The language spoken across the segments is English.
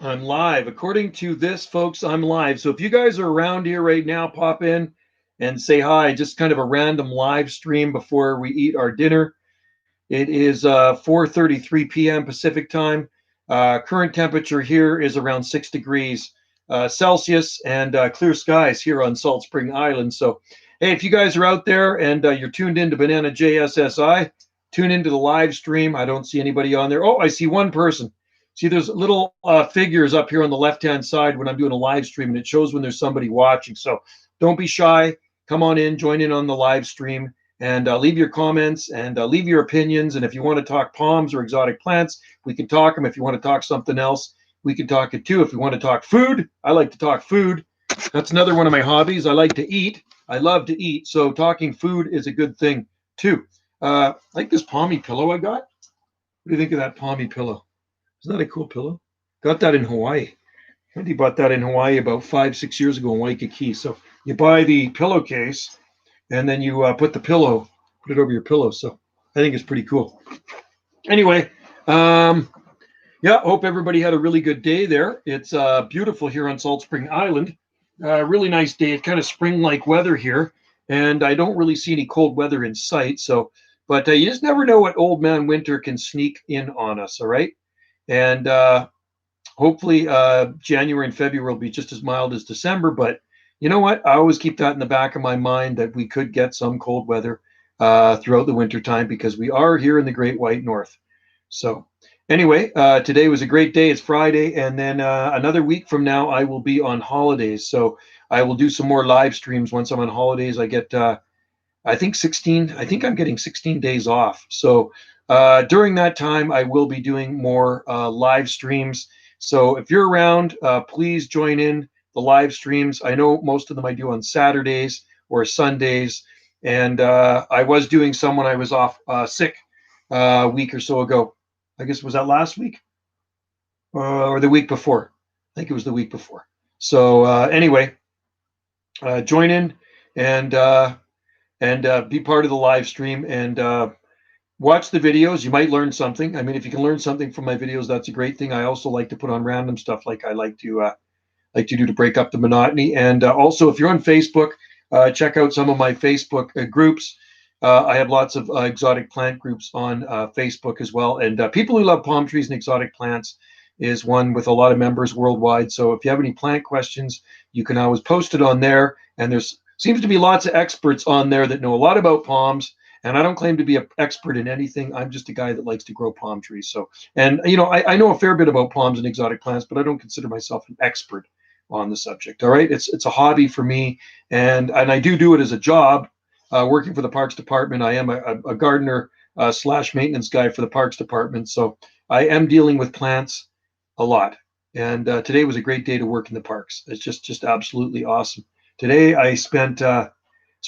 I'm live. According to this, folks, I'm live. So if you guys are around here right now, pop in and say hi. Just kind of a random live stream before we eat our dinner. It is 4:33 p.m. Pacific time. Current temperature here is around 6 degrees Celsius and clear skies here on Salt Spring Island. So, hey, if you guys are out there and you're tuned into Banana JSSI, tune into the live stream. I don't see anybody on there. Oh, I see one person. See, there's little figures up here on the left-hand side when I'm doing a live stream, and it shows when there's somebody watching. So don't be shy. Come on in, join in on the live stream, and leave your comments and leave your opinions. And if you want to talk palms or exotic plants, we can talk them. If you want to talk something else, we can talk it too. If you want to talk food, I like to talk food. That's another one of my hobbies. I like to eat. I love to eat. So talking food is a good thing too. Like this palmy pillow I got. What do you think of that palmy pillow? Isn't that a cool pillow? Got that in Hawaii. Andy bought that in Hawaii about 5, 6 years ago in Waikiki. So you buy the pillowcase and then you put the pillow, put it over your pillow. So I think it's pretty cool. Anyway, yeah, hope everybody had a really good day there. It's beautiful here on Salt Spring Island. Really nice day. It's kind of spring-like weather here, and I don't really see any cold weather in sight. So, but you just never know what old man winter can sneak in on us. All right, and hopefully January and February will be just as mild as December. But you know what? I always keep that in the back of my mind that we could get some cold weather throughout the winter time because we are here in the Great White North. So anyway, today was a great day. It's Friday, and then another week from now, I will be on holidays. So I will do some more live streams once I'm on holidays. I get, I think 16. I think I'm getting 16 days off. So during that time, I will be doing more live streams. So if you're around, please join in the live streams. I know most of them I do on Saturdays or Sundays, and I was doing some when I was off sick a week or so ago. I guess was that last week or the week before? I think it was the week before. So anyway, join in and be part of the live stream and watch the videos. You might learn something. I mean, if you can learn something from my videos, that's a great thing. I also like to put on random stuff like I like to do to break up the monotony. And also, if you're on Facebook, check out some of my Facebook groups. I have lots of exotic plant groups on Facebook as well. And People Who Love Palm Trees and Exotic Plants is one with a lot of members worldwide. So if you have any plant questions, you can always post it on there. And there's seems to be lots of experts on there that know a lot about palms. And I don't claim to be an expert in anything. I'm just a guy that likes to grow palm trees. So, and you know, I know a fair bit about palms and exotic plants, but I don't consider myself an expert on the subject. All right, it's a hobby for me, and I do it as a job. Working for the Parks Department, I am a gardener slash maintenance guy for the Parks Department, so I am dealing with plants a lot. And today was a great day to work in the parks. It's just absolutely awesome. Today I spent a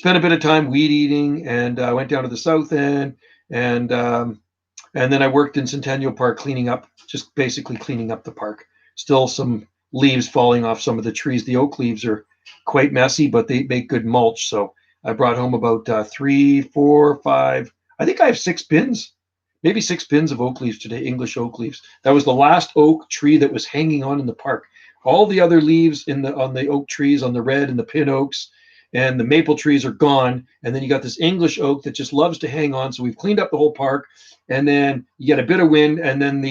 bit of time weed eating, and I went down to the south end, and then I worked in Centennial Park cleaning up, just basically cleaning up the park. Still some leaves falling off some of the trees. The oak leaves are quite messy, but they make good mulch. So I brought home about 3, 4, 5. I think I have 6 bins, maybe 6 bins of oak leaves today, English oak leaves. That was the last oak tree that was hanging on in the park. All the other leaves on the oak trees, on the red and the pin oaks, and the maple trees are gone. And then you got this English oak that just loves to hang on. So we've cleaned up the whole park, and then you get a bit of wind, and then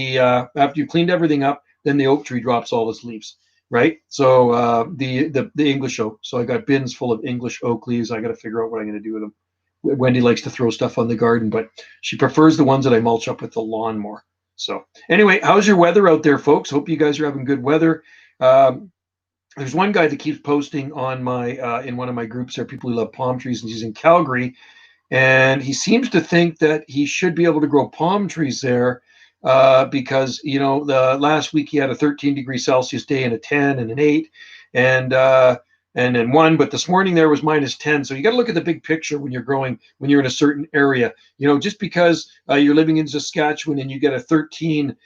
after you cleaned everything up, then the oak tree drops all its leaves, right? So the English oak. So I got bins full of English oak leaves. I got to figure out what I'm going to do with them. Wendy likes to throw stuff on the garden, but she prefers the ones that I mulch up with the lawn more. So anyway, how's your weather out there, folks? Hope you guys are having good weather. There's one guy that keeps posting on my in one of my groups there, People Who Love Palm Trees, and he's in Calgary, and he seems to think that he should be able to grow palm trees there because the last week he had a 13-degree Celsius day and a 10 and an 8 and then 1, but this morning there was -10. So you got to look at the big picture when you're in a certain area. Just because you're living in Saskatchewan and you get a 13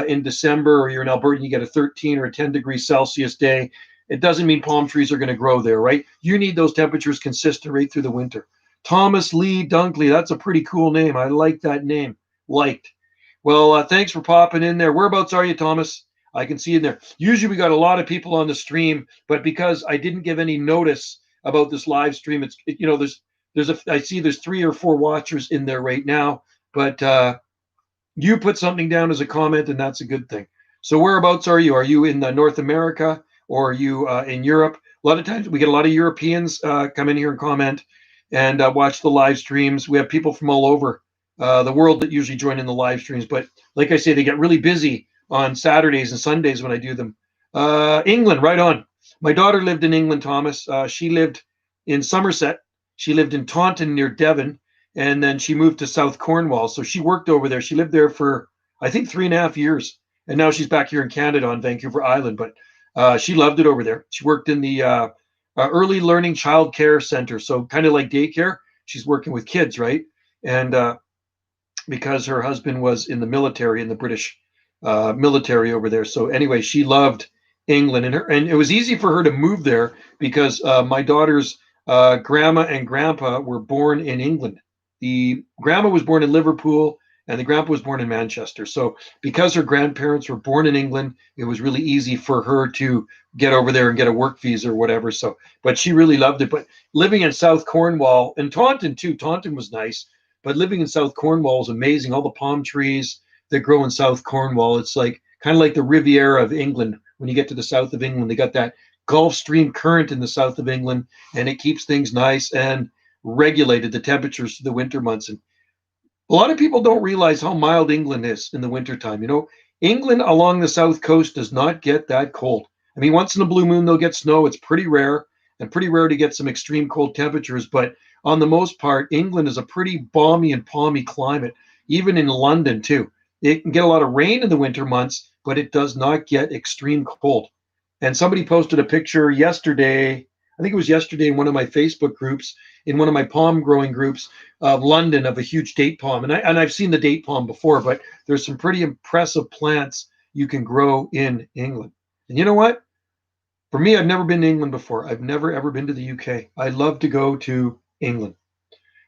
in December, or you're in Alberta and you get a 13 or a 10-degree Celsius day, it doesn't mean palm trees are going to grow there, right? You need those temperatures consistent right through the winter. Thomas Lee Dunkley, that's a pretty cool name. I like that name. Liked. Well, thanks for popping in there. Whereabouts are you, Thomas? I can see in there. Usually we got a lot of people on the stream, but because I didn't give any notice about this live stream, I see there's 3 or 4 watchers in there right now, but you put something down as a comment, and that's a good thing. So whereabouts are you? Are you in North America, or are you in Europe? A lot of times we get a lot of Europeans come in here and comment and watch the live streams. We have people from all over the world that usually join in the live streams. But like I say, they get really busy on Saturdays and Sundays when I do them. England, right on. My daughter lived in England, Thomas. She lived in Somerset. She lived in Taunton near Devon, and then she moved to South Cornwall. So she worked over there. She lived there for, I think, 3.5 years. And now she's back here in Canada on Vancouver Island. But she loved it over there. She worked in the early learning child care center. So kind of like daycare. She's working with kids, right? And because her husband was in the military, in the British military over there. So anyway, she loved England. And it was easy for her to move there because my daughter's grandma and grandpa were born in England. The grandma was born in Liverpool and the grandpa was born in Manchester. So because her grandparents were born in England, it was really easy for her to get over there and get a work visa or whatever. So, but she really loved it. But living in South Cornwall and Taunton too, Taunton was nice, but living in South Cornwall is amazing. All the palm trees that grow in South Cornwall, it's like kind of like the Riviera of England. When you get to the south of England, they got that Gulf Stream current in the south of England, and it keeps things nice and regulated, the temperatures through the winter months. And a lot of people don't realize how mild England is in the wintertime. You know, England along the south coast does not get that cold. I mean, once in a blue moon, they'll get snow. It's pretty rare and pretty rare to get some extreme cold temperatures. But on the most part, England is a pretty balmy and palmy climate, even in London, too. It can get a lot of rain in the winter months, but it does not get extreme cold. And somebody posted a picture yesterday, I think it was yesterday in one of my Facebook groups, in one of my palm growing groups of London, of a huge date palm. And I've seen the date palm before, but there's some pretty impressive plants you can grow in England. And you know what? For me, I've never been to England before. I've never, ever been to the UK. I love to go to England.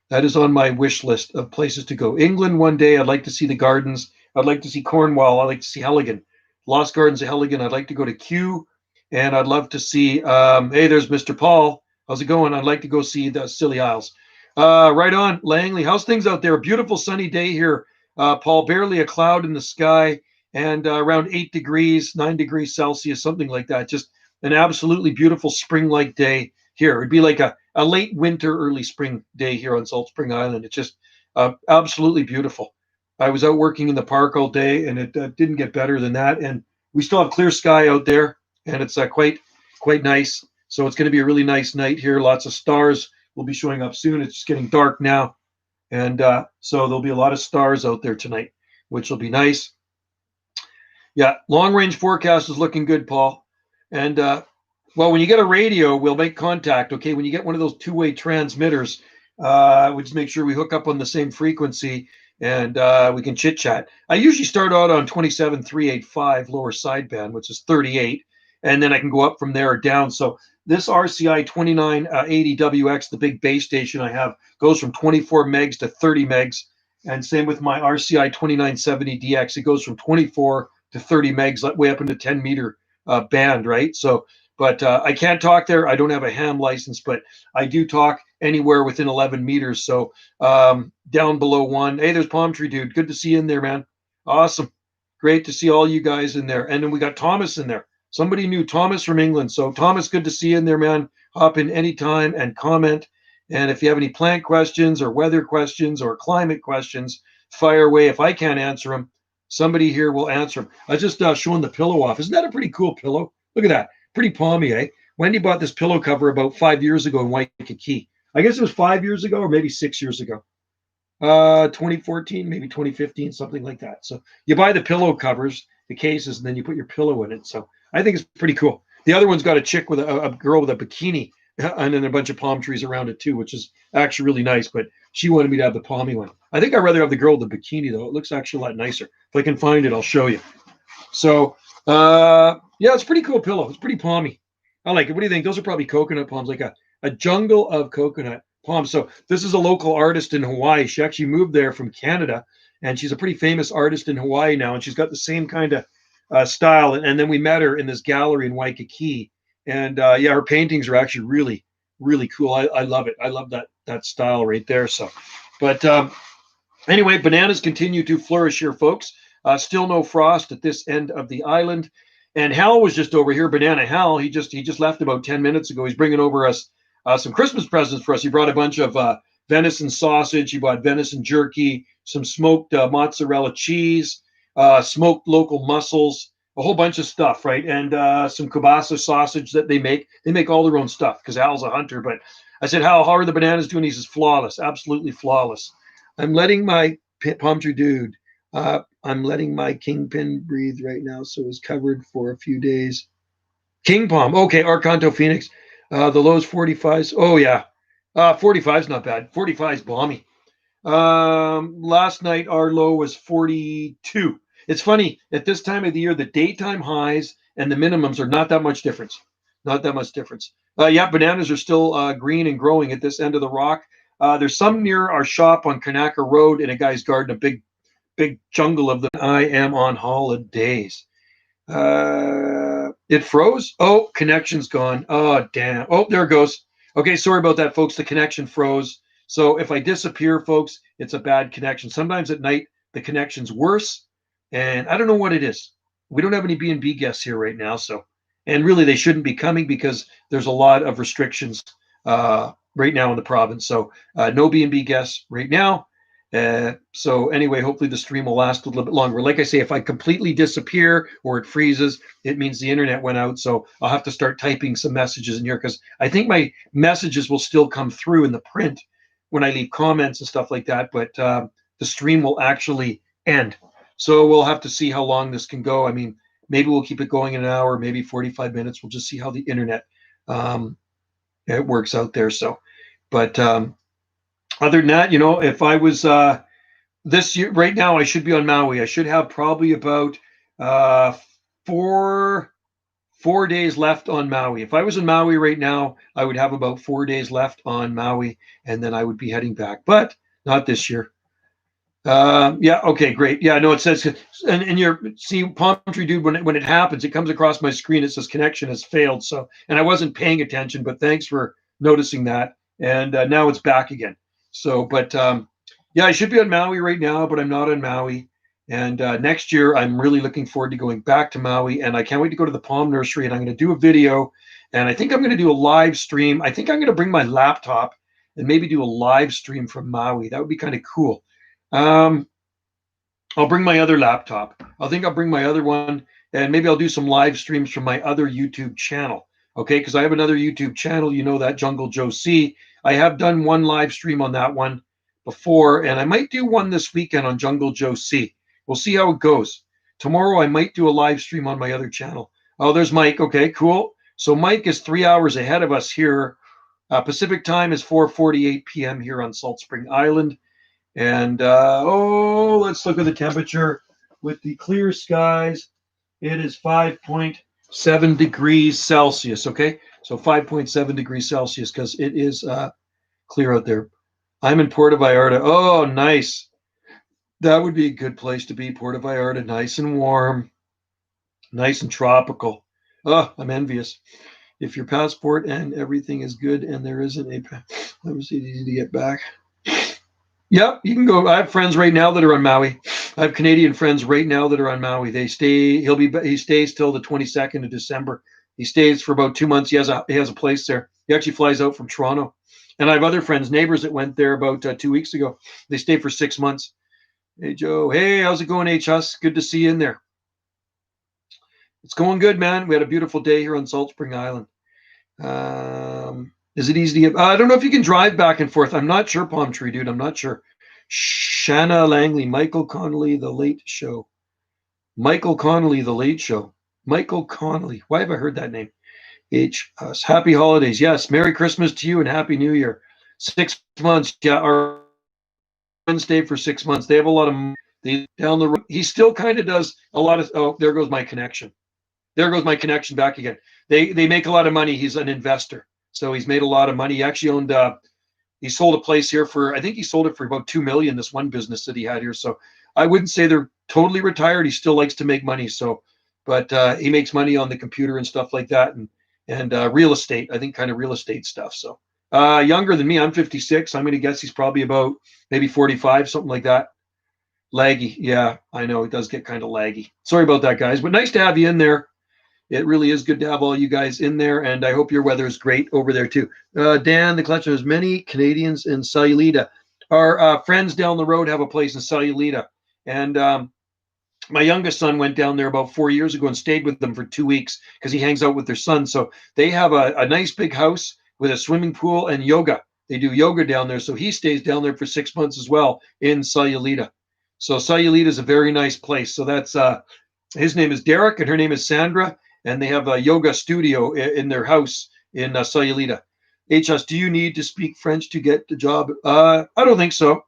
That is on my wish list of places to go. England one day, I'd like to see the gardens. I'd like to see Cornwall. I'd like to see Helligan, Lost Gardens of Helligan. I'd like to go to Kew. And I'd love to see, hey, there's Mr. Paul. How's it going? I'd like to go see the Scilly Isles. Right on, Langley. How's things out there? A beautiful sunny day here, Paul. Barely a cloud in the sky and around 8 degrees, 9 degrees Celsius, something like that. Just an absolutely beautiful spring-like day here. It'd be like a late winter, early spring day here on Salt Spring Island. It's just absolutely beautiful. I was out working in the park all day, and it didn't get better than that. And we still have clear sky out there, and it's quite nice. So it's going to be a really nice night here. Lots of stars will be showing up soon. It's just getting dark now, and so there'll be a lot of stars out there tonight, which will be nice. Yeah, long-range forecast is looking good, Paul. And well, when you get a radio, we'll make contact. Okay, when you get one of those two-way transmitters, we just make sure we hook up on the same frequency, and we can chit chat. I usually start out on 27.385 lower sideband, which is 38, and then I can go up from there or down. So this RCI 2980WX, the big base station I have, goes from 24 megs to 30 megs, and same with my RCI 2970DX. It goes from 24 to 30 megs, way up into 10 meter band, right? So, but I can't talk there. I don't have a ham license, but I do talk anywhere within 11 meters. So down below 1. Hey, there's Palm Tree Dude. Good to see you in there, man. Awesome. Great to see all you guys in there. And then we got Thomas in there. Somebody new, Thomas from England. So Thomas, good to see you in there, man. Hop in anytime and comment. And if you have any plant questions or weather questions or climate questions, fire away. If I can't answer them, somebody here will answer them. I was just showing the pillow off. Isn't that a pretty cool pillow? Look at that. Pretty palmy, eh? Wendy bought this pillow cover about 5 years ago in Waikiki. I guess it was 5 years ago or maybe 6 years ago. 2014, maybe 2015, something like that. So you buy the pillow covers, the cases, and then you put your pillow in it. So I think it's pretty cool. The other one's got a chick with a girl with a bikini and then a bunch of palm trees around it too, which is actually really nice. But she wanted me to have the palmy one. I think I'd rather have the girl with the bikini, though. It looks actually a lot nicer. If I can find it, I'll show you. So, yeah, it's a pretty cool pillow. It's pretty palmy. I like it. What do you think? Those are probably coconut palms, like a jungle of coconut palms. So this is a local artist in Hawaii. She actually moved there from Canada, and she's a pretty famous artist in Hawaii now. And she's got the same kind of style. And then we met her in this gallery in Waikiki. And yeah, her paintings are actually really, really cool. I love it. I love that style right there. So, but anyway, bananas continue to flourish here, folks. Still no frost at this end of the island. And Hal was just over here. Banana Hal, he just left about 10 minutes ago. He's bringing over us some Christmas presents for us. He brought a bunch of venison sausage. He bought venison jerky, some smoked mozzarella cheese, smoked local mussels, a whole bunch of stuff, right? And some kielbasa sausage that they make. They make all their own stuff because Hal's a hunter. But I said, Hal, how are the bananas doing? He says, flawless, absolutely flawless. I'm letting my palm tree dude. I'm letting my kingpin breathe right now, so it's covered for a few days. King palm. Okay, Arcanto Phoenix. The low's 45s. Oh yeah, 45's not bad. 45's balmy. Last night our low was 42. It's funny at this time of the year, the daytime highs and the minimums are not that much difference. Not that much difference. Yeah, bananas are still green and growing at this end of the rock. There's some near our shop on Kanaka Road in a guy's garden, a big jungle of them. I am on holidays. It froze. Oh, connection's gone. Oh, damn. Oh, there it goes. Okay, sorry about that, folks. The connection froze. So if I disappear, folks, it's a bad connection. Sometimes at night, the connection's worse. And I don't know what it is. We don't have any B&B guests here right now. So, and really, they shouldn't be coming because there's a lot of restrictions right now in the province. So no B&B guests right now. So anyway, hopefully the stream will last a little bit longer. Like I say, if I completely disappear or it freezes, it means the internet went out. So I'll have to start typing some messages in here because I think my messages will still come through in the print when I leave comments and stuff like that. But the stream will actually end. So we'll have to see how long this can go. I mean, maybe we'll keep it going in an hour, maybe 45 minutes. We'll just see how the internet it works out there. So, but other than that, if I was this year, right now, I should be on Maui. I should have probably about four days left on Maui. If I was in Maui right now, I would have about 4 days left on Maui, and then I would be heading back. But not this year. Yeah. Okay. Great. Yeah. No. It says, and you're see palm tree dude. When it happens, it comes across my screen. It says connection has failed. So, and I wasn't paying attention, but thanks for noticing that. And now it's back again. So, but yeah, I should be on Maui right now, but I'm not on Maui. And next year, I'm really looking forward to going back to Maui. And I can't wait to go to the palm nursery. And I'm going to do a video. And I think I'm going to do a live stream. I think I'm going to bring my laptop and maybe do a live stream from Maui. That would be kind of cool. I'll bring my other laptop. I think I'll bring my other one, and maybe I'll do some live streams from my other YouTube channel. Okay, because I have another YouTube channel. You know that Jungle Joe C. I have done one live stream on that one before, and I might do one this weekend on Jungle Joe C. We'll see how it goes. Tomorrow I might do a live stream on my other channel. Oh, there's Mike. Okay, cool. So Mike is 3 hours ahead of us here. Pacific time is 4:48 p.m. here on Salt Spring Island. And let's look at the temperature with the clear skies. It is 5.7 degrees Celsius. Okay, so 5.7 degrees Celsius because it is clear out there. I'm in Puerto Vallarta. Oh, nice. That would be a good place to be. Puerto Vallarta, nice and warm, nice and tropical. Oh, I'm envious. If your passport and everything is good and there isn't let me see, easy to get back. Yep, you can go. I have friends right now that are on Maui. I have Canadian friends right now that are on Maui. They stay. He stays till the 22nd of December. He stays for about 2 months. He has a place there. He actually flies out from Toronto. And I have other friends, neighbors that went there about 2 weeks ago. They stay for 6 months. Hey Joe. Hey, how's it going, H Hus? Good to see you in there. It's going good, man. We had a beautiful day here on Salt Spring Island. Is it easy to get? I don't know if you can drive back and forth. I'm not sure, Palm Tree Dude. I'm not sure. Shanna Langley, Michael Connolly, The Late Show. Michael Connolly, The Late Show. Michael Connolly. Why have I heard that name? H. Us. Happy holidays. Yes. Merry Christmas to you and Happy New Year. 6 months. Yeah. Our friends stay for 6 months. They have a lot of money down the road. He still kind of does a lot of. Oh, there goes my connection. There goes my connection back again. They make a lot of money. He's an investor. So he's made a lot of money. He actually owned, he sold a place here for, I think he sold it for about 2 million, this one business that he had here. So I wouldn't say they're totally retired. He still likes to make money. So, but he makes money on the computer and stuff like that, and real estate. I think kind of real estate stuff. So younger than me. I'm 56. I'm going to guess he's probably about maybe 45, something like that. Laggy. Yeah, I know it does get kind of laggy. Sorry about that, guys, but nice to have you in there. It really is good to have all you guys in there, and I hope your weather is great over there too. Dan, the collection has many Canadians in Sayulita. Our friends down the road have a place in Sayulita, and my youngest son went down there about 4 years ago and stayed with them for 2 weeks because he hangs out with their son. So they have a nice big house with a swimming pool and yoga. They do yoga down there, so he stays down there for 6 months as well in Sayulita. So Sayulita is a very nice place. So that's his name is Derek and her name is Sandra, and they have a yoga studio in their house in Sayulita. HS, do you need to speak French to get the job? I don't think so.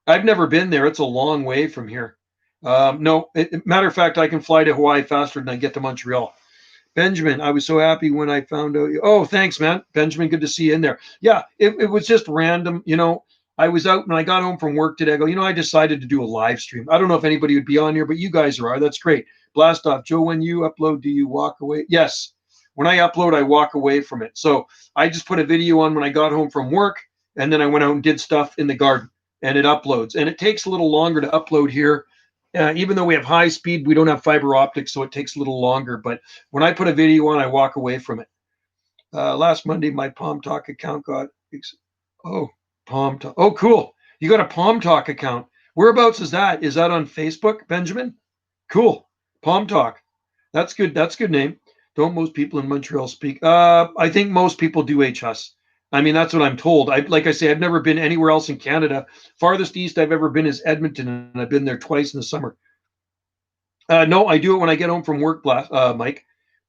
I've never been there. It's a long way from here. No, matter of fact, I can fly to Hawaii faster than I get to Montreal. Benjamin, I was so happy when I found out. Oh, thanks, man. Benjamin, good to see you in there. Yeah, it was just random. I was out when I got home from work today. I go, I decided to do a live stream. I don't know if anybody would be on here, but you guys are. That's great. Blast off. Joe, when you upload, do you walk away? Yes. When I upload, I walk away from it. So I just put a video on when I got home from work, and then I went out and did stuff in the garden, and it uploads. And it takes a little longer to upload here. Even though we have high speed, we don't have fiber optics, so it takes a little longer. But when I put a video on, I walk away from it. Last Monday, my Palm Talk account got Palm Talk. Oh, cool. You got a Palm Talk account. Whereabouts is that? Is that on Facebook, Benjamin? Cool. Palm Talk. That's good. That's a good name. Don't most people in Montreal speak? I think most people do HS. I mean, that's what I'm told. Like I say, I've never been anywhere else in Canada. Farthest east I've ever been is Edmonton, and I've been there twice in the summer. No, I do it when I get home from work, Mike.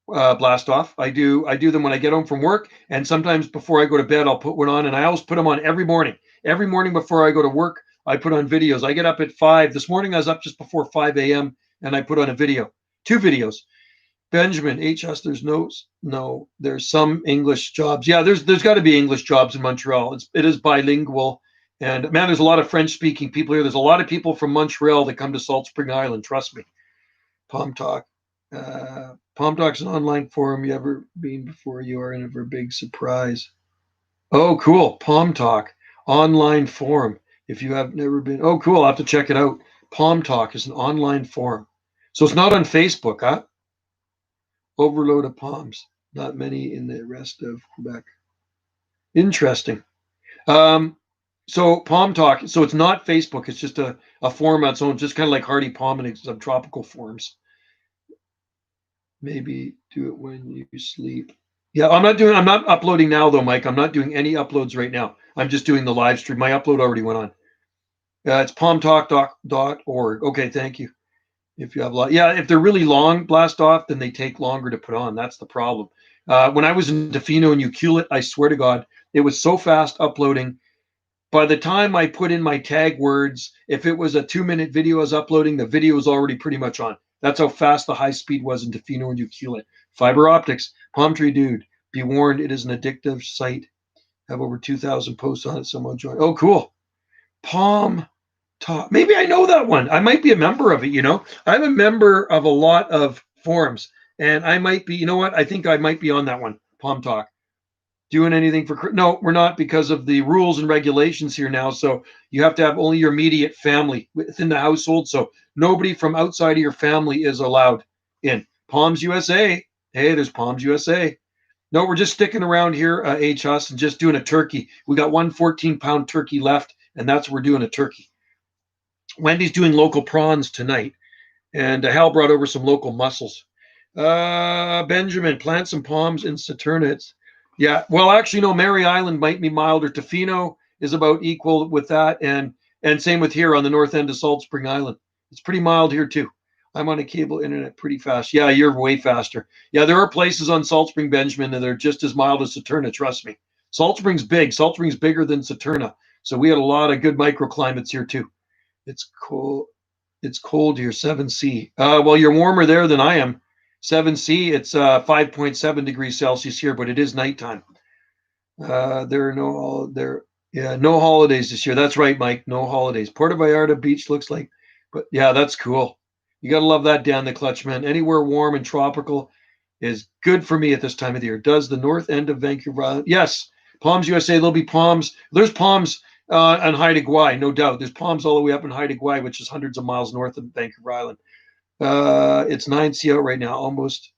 Blast off. I do them when I get home from work, and sometimes before I go to bed, I'll put one on, and I always put them on every morning. Every morning before I go to work, I put on videos. I get up at 5. This morning I was up just before 5 a.m. and I put on a video, 2 videos. Benjamin, HS, there's some English jobs. Yeah, there's got to be English jobs in Montreal. It is bilingual, and man, there's a lot of French-speaking people here. There's a lot of people from Montreal that come to Salt Spring Island. Trust me. Palm Talk. Palm Talk's an online forum. You ever been before? You are in for a big surprise. Oh, cool. Palm Talk online forum. If you have never been, oh, cool. I'll have to check it out. Palm Talk is an online forum. So it's not on Facebook, huh? Overload of palms. Not many in the rest of Quebec. Interesting. So Palm Talk. So it's not Facebook. It's just a forum on its own, just kind of like Hearty Palm and subtropical forums. Maybe do it when you sleep. Yeah, I'm not uploading now though, Mike. I'm not doing any uploads right now. I'm just doing the live stream. My upload already went on. It's palmtalk.org. Okay, thank you. If you have if they're really long, blast off, then they take longer to put on. That's the problem. When I was in Tofino and Ucluelet, I swear to God, it was so fast uploading. By the time I put in my tag words, if it was a 2-minute video I was uploading, the video was already pretty much on. That's how fast the high speed was in Tofino and Ucluelet. Fiber optics, Palm Tree Dude. Be warned, it is an addictive site. Have over 2,000 posts on it. Someone joined. Oh, cool. Palm Talk. Maybe I know that one. I might be a member of it, I'm a member of a lot of forums, and I might be, I think I might be on that one, Palm Talk. Doing anything for... No, we're not, because of the rules and regulations here now, so you have to have only your immediate family within the household, so nobody from outside of your family is allowed in. Palms USA. Hey, there's Palms USA. No, we're just sticking around here, HS, and just doing a turkey. We got one 14-pound turkey left, and that's what we're doing, a turkey. Wendy's doing local prawns tonight, and Hal brought over some local mussels. Benjamin, plant some palms in Saturna. Yeah, well, actually, no, Mary Island might be milder. Tofino is about equal with that, and same with here on the north end of Salt Spring Island. It's pretty mild here, too. I'm on a cable internet pretty fast. Yeah, you're way faster. Yeah, there are places on Salt Spring, Benjamin, that are just as mild as Saturna, trust me. Salt Spring's big. Salt Spring's bigger than Saturna, so we had a lot of good microclimates here, too. It's cold. It's cold here, 7C. Well, you're warmer there than I am. 7C, it's 5.7 degrees Celsius here, but it is nighttime. There are no holidays this year. That's right, Mike. No holidays. Puerto Vallarta Beach looks like, but yeah, that's cool. You got to love that, Dan the Clutchman. Anywhere warm and tropical is good for me at this time of the year. Does the north end of Vancouver Island? Yes. Palms, USA. There'll be palms. There's palms on Haida Gwaii, no doubt. There's palms all the way up in Haida Gwaii, which is hundreds of miles north of Vancouver Island. It's 9C out right now, almost.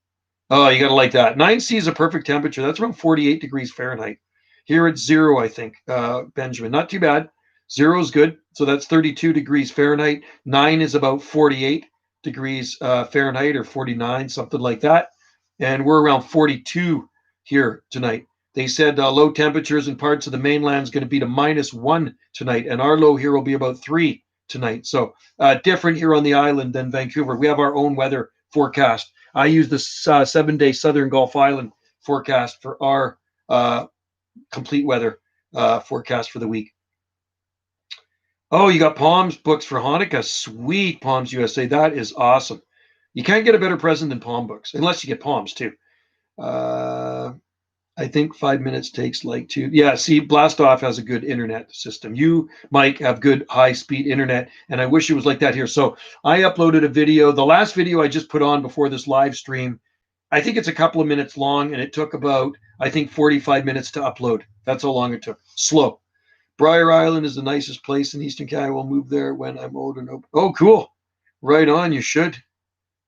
Oh, you got to like that. 9C is a perfect temperature. That's around 48 degrees Fahrenheit. Here it's 0, I think, Benjamin. Not too bad. 0 is good. So that's 32 degrees Fahrenheit. 9 is about 48 degrees Fahrenheit or 49, something like that. And we're around 42 here tonight. They said low temperatures in parts of the mainland is going to be to -1 tonight, and our low here will be about 3 tonight. So different here on the island than Vancouver. We have our own weather forecast. I use the 7-day Southern Gulf Island forecast for our complete weather forecast for the week. Oh, you got Palms books for Hanukkah. Sweet, Palms USA. That is awesome. You can't get a better present than Palm books, unless you get Palms too. I think 5 minutes takes like 2. Yeah, see, Blastoff has a good internet system. You, Mike, have good high-speed internet, and I wish it was like that here. So I uploaded a video. The last video I just put on before this live stream, I think it's a couple of minutes long, and it took about, I think, 45 minutes to upload. That's how long it took. Slow. Briar Island is the nicest place in Eastern Canada. I will move there when I'm old and open. Oh, cool. Right on. You should.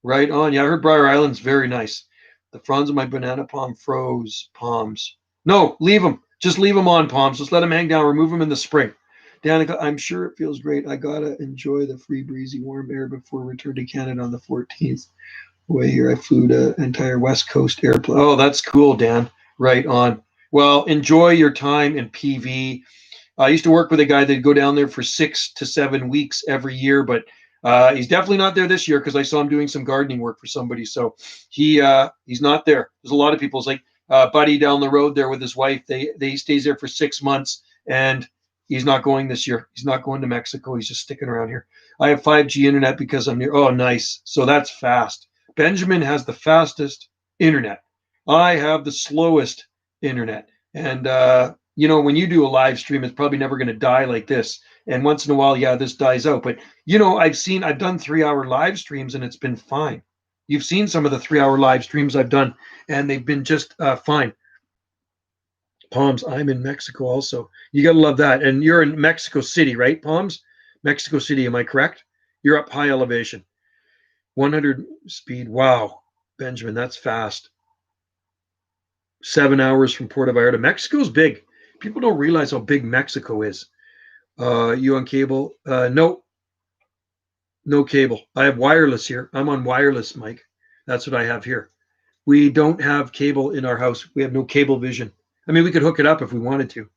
Right on. Yeah, I heard Briar Island's very nice. The fronds of my banana palm froze. Palms. No, leave them. Just leave them on, palms. Just let them hang down. Remove them in the spring. Danica, I'm sure it feels great. I gotta enjoy the free, breezy, warm air before return to Canada on the 14th. Way here, I flew to entire West Coast airplane. Oh, that's cool, Dan. Right on. Well, enjoy your time in PV. I used to work with a guy that'd go down there for 6 to 7 weeks every year, but he's definitely not there this year because I saw him doing some gardening work for somebody. So he's not there. There's a lot of people. It's like Buddy down the road there with his wife. They stays there for 6 months, and he's not going this year. He's not going to Mexico. He's just sticking around here. I have 5G internet because I'm near. Oh, nice. So that's fast. Benjamin has the fastest internet. I have the slowest internet. And when you do a live stream, it's probably never going to die like this. And once in a while, yeah, this dies out. But, I've done 3-hour live streams and it's been fine. You've seen some of the 3-hour live streams I've done, and they've been just fine. Palms, I'm in Mexico also. You got to love that. And you're in Mexico City, right, Palms? Mexico City, am I correct? You're up high elevation. 100 speed. Wow, Benjamin, that's fast. 7 hours from Puerto Vallarta. Mexico's big. People don't realize how big Mexico is. You on cable? No cable. I have wireless here. I'm on wireless, Mike. That's what I have here. We don't have cable in our house. We have no cable vision. I mean, we could hook it up if we wanted to.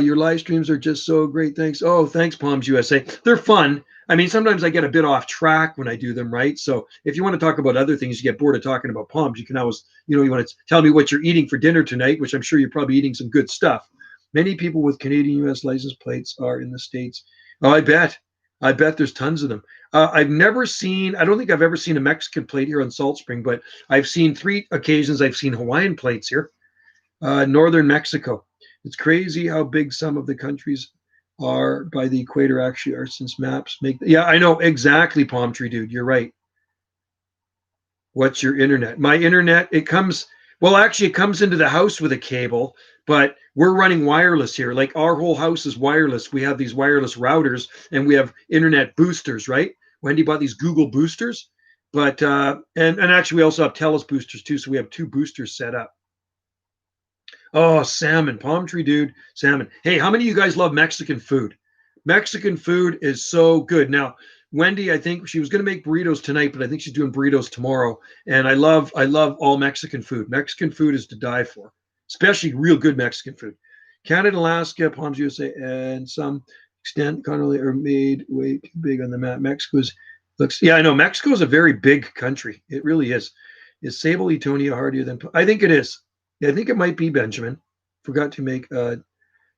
Your live streams are just so great. Thanks. Oh, thanks, Palms USA. They're fun. I mean, sometimes I get a bit off track when I do them, right? So if you want to talk about other things, you get bored of talking about palms, you can always, you want to tell me what you're eating for dinner tonight, which I'm sure you're probably eating some good stuff. Many people with Canadian U.S. license plates are in the States. Oh, I bet there's tons of them. I don't think I've ever seen a Mexican plate here on Salt Spring, but I've seen 3 occasions I've seen Hawaiian plates here. Northern Mexico. It's crazy how big some of the countries are by the equator actually are, since maps make. Yeah, I know exactly, Palm Tree Dude. You're right. What's your internet? My internet, it comes into the house with a cable, but we're running wireless here. Like our whole house is wireless. We have these wireless routers and we have internet boosters, right? Wendy bought these Google boosters, but and actually we also have Telus boosters too. So we have 2 boosters set up. Oh, salmon, Palm Tree Dude, salmon. Hey, how many of you guys love Mexican food? Mexican food is so good. Now, Wendy, I think she was going to make burritos tonight, but I think she's doing burritos tomorrow. And I love all Mexican food. Mexican food is to die for, especially real good Mexican food. Canada, Alaska, Palms USA, and some extent Connolly are made way too big on the map. I know Mexico is a very big country. It really is. Is Sable Etonia hardier than? I think it is. Yeah, I think it might be, Benjamin. Forgot to make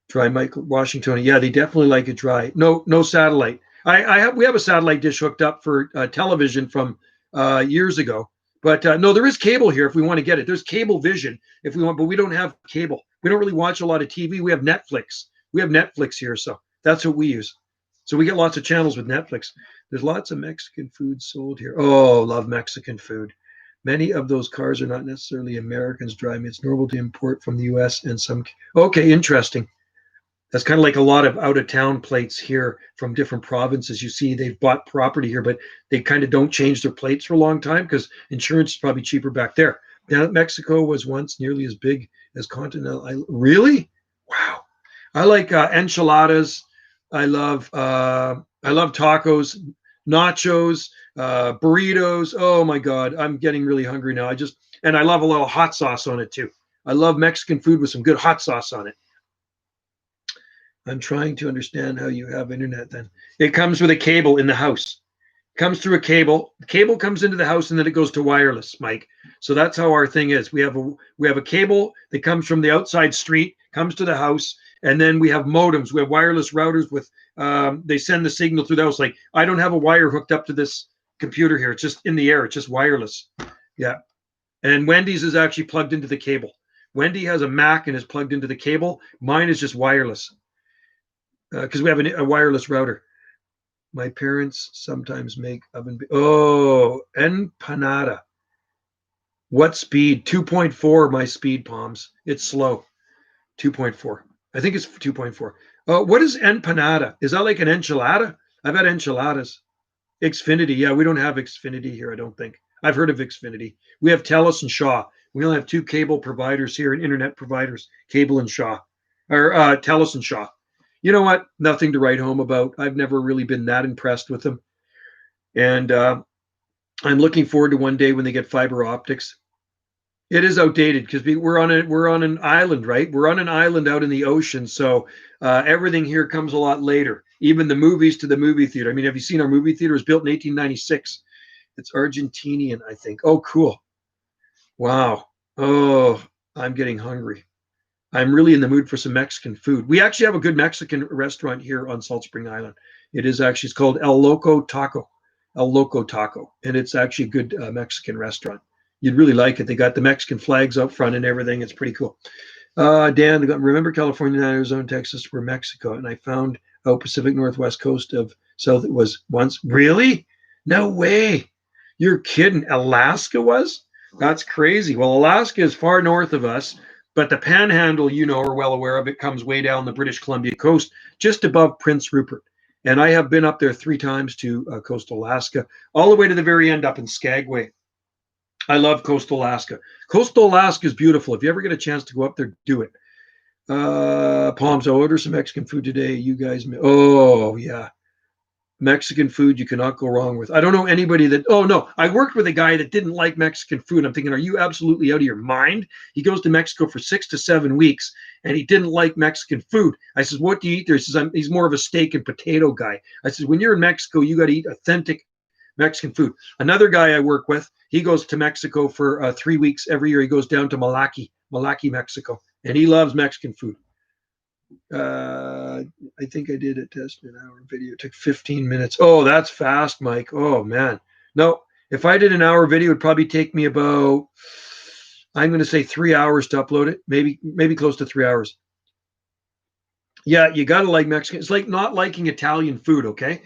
dry Michael Washington. Yeah, they definitely like it dry. No satellite. We have a satellite dish hooked up for television from years ago. But no, there is cable here if we want to get it. There's cable vision if we want, but we don't have cable. We don't really watch a lot of TV. We have Netflix. We have Netflix here, so that's what we use. So we get lots of channels with Netflix. There's lots of Mexican food sold here. Oh, love Mexican food. Many of those cars are not necessarily Americans driving. It's normal to import from the US and some. Okay, interesting. That's kind of like a lot of out of town plates here from different provinces. You see, they've bought property here, but they kind of don't change their plates for a long time because insurance is probably cheaper back there. Now, Mexico was once nearly as big as continental. Really? Wow. I like enchiladas. I love tacos, nachos, burritos. Oh my God, I'm getting really hungry now. And I love a little hot sauce on it too. I love Mexican food with some good hot sauce on it. I'm trying to understand how you have internet then. It comes with a cable in the house. It comes through a cable. The cable comes into the house and then it goes to wireless, Mike. So that's how our thing is. We have a cable that comes from the outside street, comes to the house, and then we have modems. We have wireless routers with they send the signal through the house. Like I don't have a wire hooked up to this computer here. It's just in the air. It's just wireless. Yeah. And Wendy's is actually plugged into the cable. Wendy has a Mac and is plugged into the cable. Mine is just wireless. Because we have a wireless router. My parents sometimes make oven. Empanada. What speed? 2.4. My speed, Palms. It's slow. 2.4. I think it's 2.4. What is empanada? Is that like an enchilada? I've had enchiladas. Xfinity. Yeah, we don't have Xfinity here, I don't think. I've heard of Xfinity. We have Telus and Shaw. We only have two cable providers here and internet providers, Cable and Shaw, or Telus and Shaw. You know what? Nothing to write home about. I've never really been that impressed with them. And I'm looking forward to one day when they get fiber optics. It is outdated because we're on an island, right? We're on an island out in the ocean, so everything here comes a lot later. Even the movies to the movie theater. I mean, have you seen our movie theater? It was built in 1896. It's Argentinian, I think. Oh, cool. Wow. Oh, I'm getting hungry. I'm really in the mood for some Mexican food. We actually have a good Mexican restaurant here on Salt Spring Island. It's called El Loco Taco. El Loco Taco. And it's actually a good Mexican restaurant. You'd really like it. They got the Mexican flags up front and everything. It's pretty cool. Dan, remember California, Arizona, Texas were Mexico. And I found out Pacific Northwest coast of South it was once. Really? No way. You're kidding. Alaska was? That's crazy. Well, Alaska is far north of us. But the Panhandle, are well aware of, it comes way down the British Columbia coast, just above Prince Rupert. And I have been up there 3 times to coastal Alaska, all the way to the very end up in Skagway. I love coastal Alaska. Coastal Alaska is beautiful. If you ever get a chance to go up there, do it. Palms, I'll order some Mexican food today. You guys, oh, yeah. Mexican food you cannot go wrong with. I don't know anybody that, oh no, I worked with a guy that didn't like Mexican food. I'm thinking, are you absolutely out of your mind? He goes to Mexico for 6 to 7 weeks and he didn't like Mexican food. I says, what do you eat there? He says, he's more of a steak and potato guy. I says, when you're in Mexico, you got to eat authentic Mexican food. Another guy I work with, he goes to Mexico for 3 weeks every year. He goes down to Malaki, Mexico, and he loves Mexican food. I think I did a test in an hour video. It took 15 minutes. Oh, that's fast, Mike. Oh man. No, if I did an hour video, it'd probably take me about, I'm going to say 3 hours to upload it. Maybe close to 3 hours. Yeah, you got to like Mexican. It's like not liking Italian food, okay?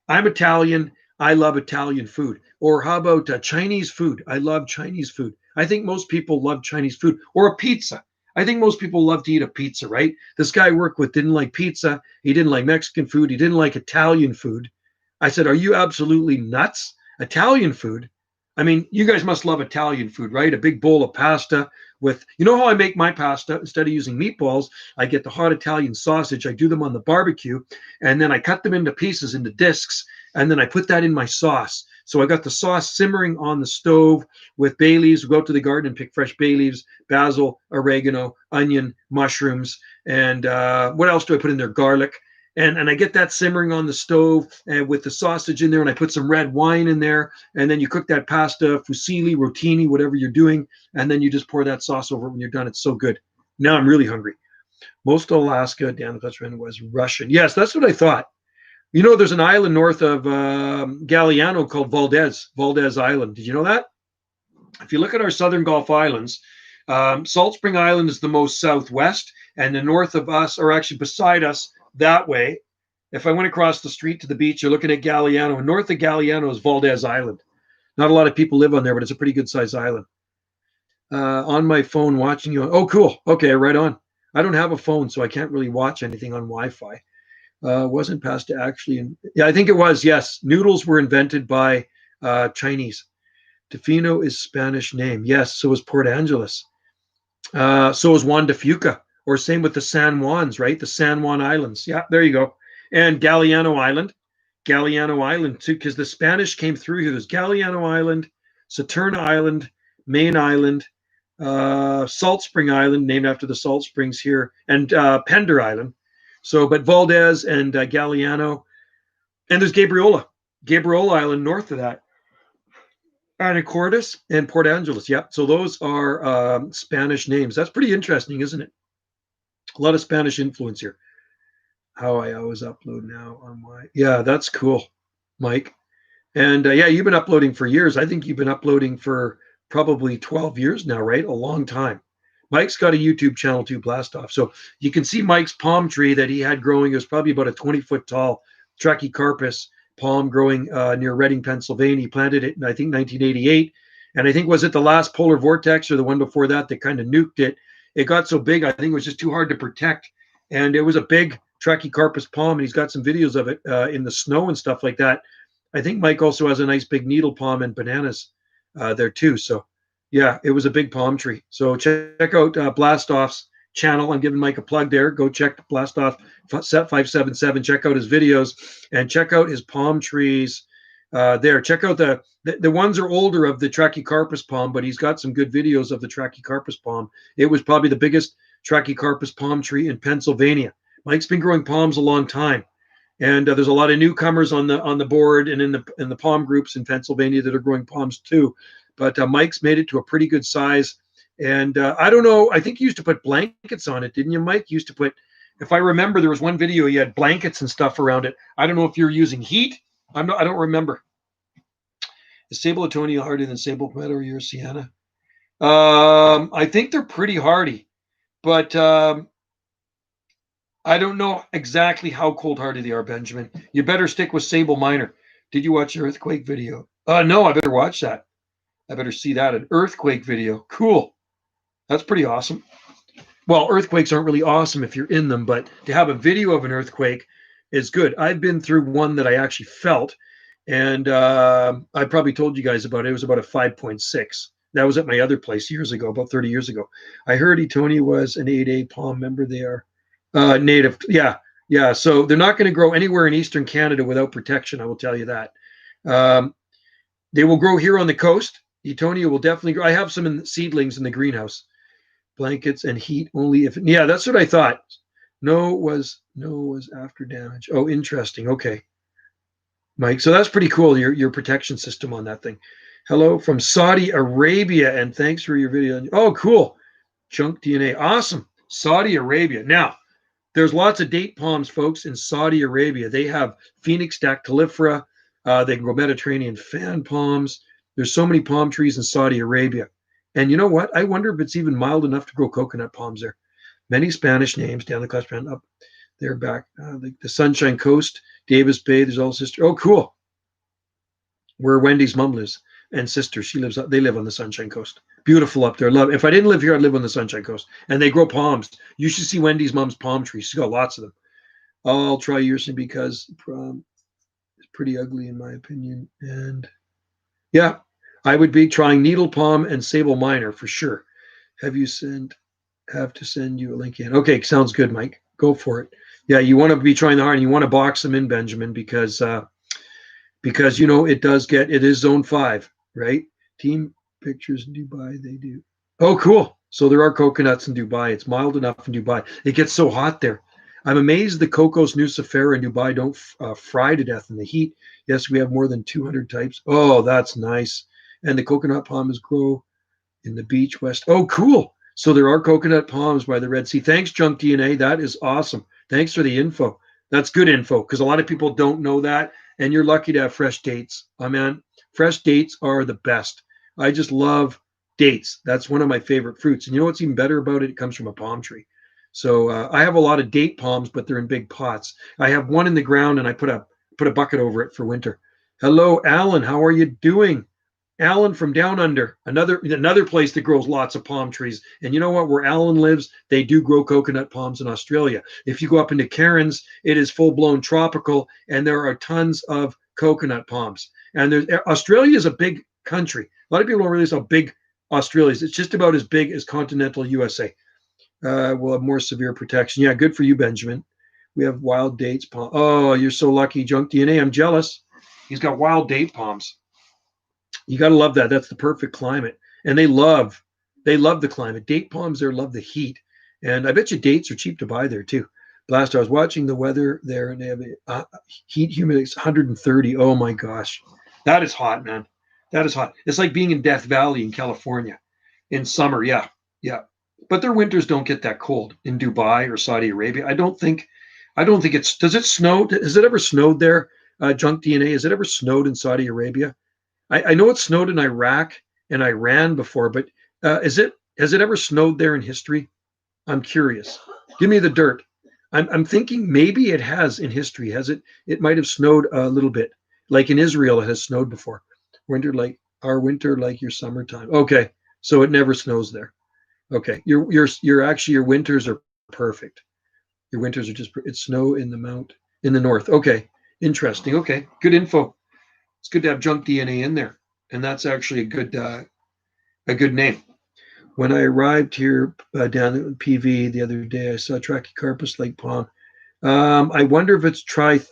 I'm Italian. I love Italian food. Or how about Chinese food? I love Chinese food. I think most people love Chinese food. Or a pizza. I think most people love to eat a pizza, right? This guy I worked with didn't like pizza. He didn't like Mexican food. He didn't like Italian food. I said, are you absolutely nuts? Italian food? I mean, you guys must love Italian food, right? A big bowl of pasta with, you know how I make my pasta? Instead of using meatballs, I get the hot Italian sausage. I do them on the barbecue, and then I cut them into pieces, into discs, and then I put that in my sauce. So I got the sauce simmering on the stove with bay leaves. We go out to the garden and pick fresh bay leaves, basil, oregano, onion, mushrooms, and what else do I put in there? Garlic. And I get that simmering on the stove and with the sausage in there, and I put some red wine in there, and then you cook that pasta, fusilli, rotini, whatever you're doing, and then you just pour that sauce over it when you're done. It's so good. Now I'm really hungry. Most of Alaska, Dan Clutchman, was Russian. Yes, that's what I thought. You know, there's an island north of Galiano called Valdez Island. Did you know that? If you look at our southern Gulf Islands, Salt Spring Island is the most southwest, and the north of us, or actually beside us that way, If I went across the street to the beach, you're looking at Galliano. And north of Galliano is Valdez Island. Not a lot of people live on there, but it's a pretty good sized island. On my phone watching you. Oh, cool. Okay, right on. I don't have a phone, so I can't really watch anything on Wi-Fi. Wasn't pasta actually? Yeah, I think it was. Yes, noodles were invented by Chinese. Tofino is Spanish name. Yes, so is Port Angeles. So is Juan de Fuca, or same with the San Juans, right? The San Juan Islands. Yeah, there you go. And Galliano Island too, because the Spanish came through here. There's Galliano Island, Saturn Island, Main Island, Salt Spring Island, named after the salt springs here, and Pender Island. So, but Valdez and Galliano, and there's Gabriola Island north of that. Anacortes and Port Angeles. Yeah. So those are Spanish names. That's pretty interesting, isn't it? A lot of Spanish influence here. How I always upload now on my. Yeah, that's cool, Mike. And yeah, you've been uploading for years. I think you've been uploading for probably 12 years now, right? A long time. Mike's got a YouTube channel too, Blast Off. So you can see Mike's palm tree that he had growing. It was probably about a 20-foot tall Trachycarpus palm growing near Reading, Pennsylvania. He planted it in, I think, 1988. And I think, was it the last polar vortex or the one before that that kind of nuked it? It got so big, I think it was just too hard to protect. And it was a big Trachycarpus palm, and he's got some videos of it in the snow and stuff like that. I think Mike also has a nice big needle palm and bananas there too. So yeah, it was a big palm tree. So check out Blastoff's channel. I'm giving Mike a plug there. Go check Blastoff Set 577. Check out his videos and check out his palm trees there. Check out the ones are older of the Trachycarpus palm, but he's got some good videos of the Trachycarpus palm. It was probably the biggest Trachycarpus palm tree in Pennsylvania. Mike's been growing palms a long time. And there's a lot of newcomers on the board and in the palm groups in Pennsylvania that are growing palms too. But Mike's made it to a pretty good size. And I don't know, I think you used to put blankets on it, didn't you, Mike? You used to put, if I remember, there was one video you had blankets and stuff around it. I don't know if you're using heat. I don't remember. Is Sable Atonia harder than Sable Palmetto or your Sienna? I think they're pretty hardy, but I don't know exactly how cold-hardy they are, Benjamin. You better stick with Sable Minor. Did you watch the earthquake video? No, I better watch that. I better see that, an earthquake video. Cool. That's pretty awesome. Well, earthquakes aren't really awesome if you're in them, but to have a video of an earthquake is good. I've been through one that I actually felt, and I probably told you guys about it. It was about a 5.6. That was at my other place years ago, about 30 years ago. I heard Tony was an 8A palm member there. Native. Yeah. So they're not going to grow anywhere in Eastern Canada without protection. I will tell you that. They will grow here on the coast. Etonia will definitely grow. I have some in the seedlings in the greenhouse. Blankets and heat only if. Yeah, that's what I thought. No was after damage. Oh, interesting. Okay, Mike. So that's pretty cool. Your protection system on that thing. Hello from Saudi Arabia, and thanks for your video. Oh, cool. Chunk DNA. Awesome. Saudi Arabia. Now, there's lots of date palms, folks, in Saudi Arabia. They have Phoenix dactylifera. They can grow Mediterranean fan palms. There's so many palm trees in Saudi Arabia. And you know what? I wonder if it's even mild enough to grow coconut palms there. Many Spanish names down the coast, up there back. The Sunshine Coast, Davis Bay. There's all sister. Oh, cool. Where Wendy's mom lives and sister. They live on the Sunshine Coast. Beautiful up there. Love. If I didn't live here, I'd live on the Sunshine Coast. And they grow palms. You should see Wendy's mom's palm trees. She's got lots of them. I'll try yours because it's pretty ugly in my opinion. And yeah, I would be trying needle palm and sable minor for sure. Have to send you a link in. Okay, sounds good, Mike. Go for it. Yeah, you want to be trying the hard, and you want to box them in, Benjamin, because you know it is zone 5, right? Team pictures in Dubai, they do. Oh, cool. So there are coconuts in Dubai. It's mild enough in Dubai. It gets so hot there. I'm amazed the Cocos nucifera in Dubai don't fry to death in the heat. Yes, we have more than 200 types. Oh, that's nice. And the coconut palms grow in the beach west. Oh, cool. So there are coconut palms by the Red Sea. Thanks, Junk DNA. That is awesome. Thanks for the info. That's good info because a lot of people don't know that. And you're lucky to have fresh dates. Oh, man, fresh dates are the best. I just love dates. That's one of my favorite fruits. And you know what's even better about it? It comes from a palm tree. So I have a lot of date palms, but they're in big pots. I have one in the ground, and I put a bucket over it for winter. Hello, Alan. How are you doing? Alan from down under, another place that grows lots of palm trees. And you know what? Where Alan lives, they do grow coconut palms in Australia. If you go up into Cairns, it is full blown tropical, and there are tons of coconut palms. And Australia is a big country. A lot of people don't realize how big Australia is. It's just about as big as continental USA. We'll have more severe protection. Yeah, good for you, Benjamin. We have wild dates. Oh, you're so lucky, Junk DNA. I'm jealous. He's got wild date palms. You got to love that. That's the perfect climate. And they love the climate. Date palms there love the heat. And I bet you dates are cheap to buy there too. Last I was watching the weather there, and they have heat humidity 130. Oh my gosh. That is hot, man. That is hot. It's like being in Death Valley in California in summer. Yeah. Yeah. But their winters don't get that cold in Dubai or Saudi Arabia. I don't think it's, does it snow? Has it ever snowed there? Junk DNA. Has it ever snowed in Saudi Arabia? I know it snowed in Iraq and Iran before, but has it ever snowed there in history? I'm curious. Give me the dirt. I'm thinking maybe it has in history. Has it? It might have snowed a little bit, like in Israel. It has snowed before. Winter like our winter, like your summertime. Okay, so it never snows there. Okay, your actually your winters are perfect. Your winters are just it's snow in the north. Okay, interesting. Okay, good info. It's good to have Junk DNA in there, and that's actually a good name. When I arrived here down at PV the other day, I saw Trachycarpus lake palm. I wonder if it's Thrinax.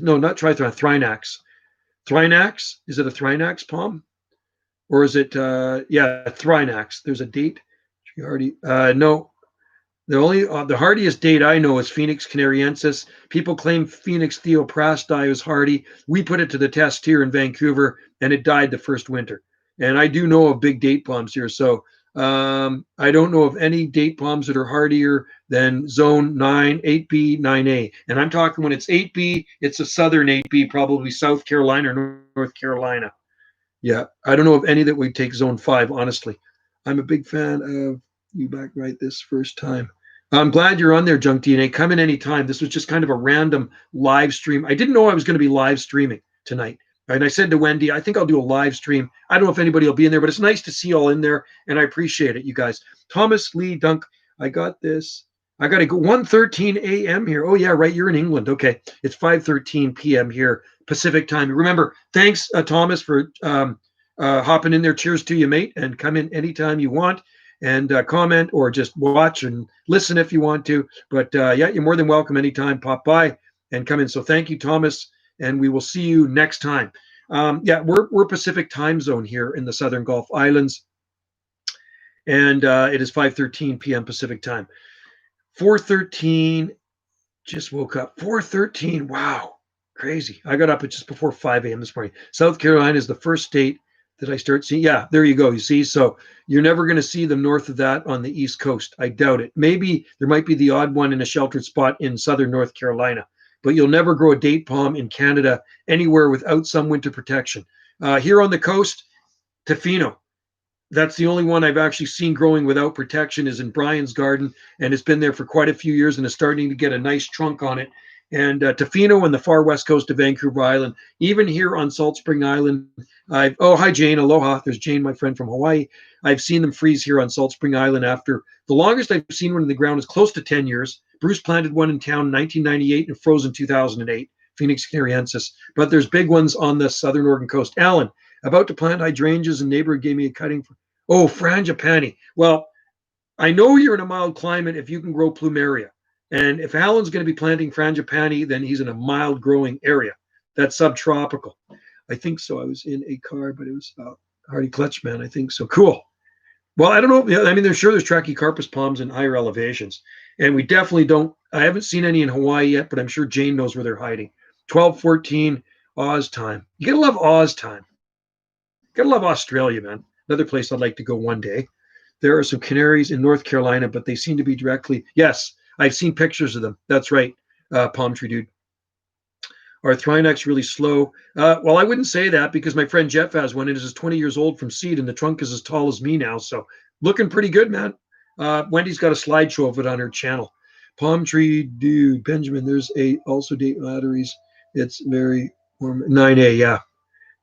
No, not Thrinax. Thrinax? Is it a Thrinax palm, or is it Thrinax? There's a date. Hearty. No, the hardiest date I know is Phoenix canariensis. People claim Phoenix theoprasti is hardy. We put it to the test here in Vancouver, and it died the first winter. And I do know of big date palms here, so I don't know of any date palms that are hardier than zone 9, 8B, 9A. And I'm talking when it's 8B, it's a southern 8B, probably South Carolina or North Carolina. Yeah, I don't know of any that would take zone 5, honestly. I'm a big fan of you back right this first time. I'm glad you're on there, Junk DNA. Come in anytime. This was just kind of a random live stream. I didn't know I was going to be live streaming tonight. And I said to Wendy, I think I'll do a live stream. I don't know if anybody will be in there, but it's nice to see you all in there, and I appreciate it, you guys. Thomas Lee Dunk, I got this. I got to go 1:13 a.m. here. Oh, yeah, right. You're in England. Okay. It's 5:13 p.m. here, Pacific time. Remember, thanks, Thomas, for hopping in there. Cheers to you, mate, and come in anytime you want. And comment or just watch and listen if you want to. But yeah, you're more than welcome anytime. Pop by and come in. So thank you, Thomas, and we will see you next time. Yeah, we're Pacific time zone here in the Southern Gulf Islands, and it is 5:13 p.m. Pacific time. 4:13. Just woke up. 4:13. Wow, crazy. I got up at just before 5 a.m. this morning. South Carolina is the first state that I start seeing. Yeah, there you go. You see, so you're never going to see them north of that on the East Coast. I doubt it. Maybe there might be the odd one in a sheltered spot in southern North Carolina, but you'll never grow a date palm in Canada anywhere without some winter protection. Here on the coast, Tofino. That's the only one I've actually seen growing without protection is in Brian's garden, and it's been there for quite a few years and is starting to get a nice trunk on it. And Tofino on the far west coast of Vancouver Island, even here on Salt Spring Island. Hi Jane, aloha. There's Jane, my friend from Hawaii. I've seen them freeze here on Salt Spring Island after the longest I've seen one in the ground is close to 10 years. Bruce planted one in town in 1998 and froze in 2008, Phoenix canariensis. But there's big ones on the southern Oregon coast. Alan, about to plant hydrangeas, and neighbor gave me a cutting for frangipani. Well, I know you're in a mild climate if you can grow plumeria. And if Alan's going to be planting frangipani, then he's in a mild growing area. That's subtropical. I think so. I was in a car, but it was Hearty Clutchman. I think so. Cool. Well, I don't know. I mean, there's Trachycarpus palms in higher elevations. And we definitely don't. I haven't seen any in Hawaii yet, but I'm sure Jane knows where they're hiding. 12:14 Oz time. You got to love Oz time. You got to love Australia, man. Another place I'd like to go one day. There are some canaries in North Carolina, but they seem to be directly. Yes, I've seen pictures of them. That's right, palm tree dude. Are Thrinax really slow? Well, I wouldn't say that because my friend Jeff has one. It is 20 years old from seed, and the trunk is as tall as me now. So looking pretty good, man. Wendy's got a slideshow of it on her channel. Palm tree, dude, Benjamin. There's also date batteries. It's very warm. 9A, yeah,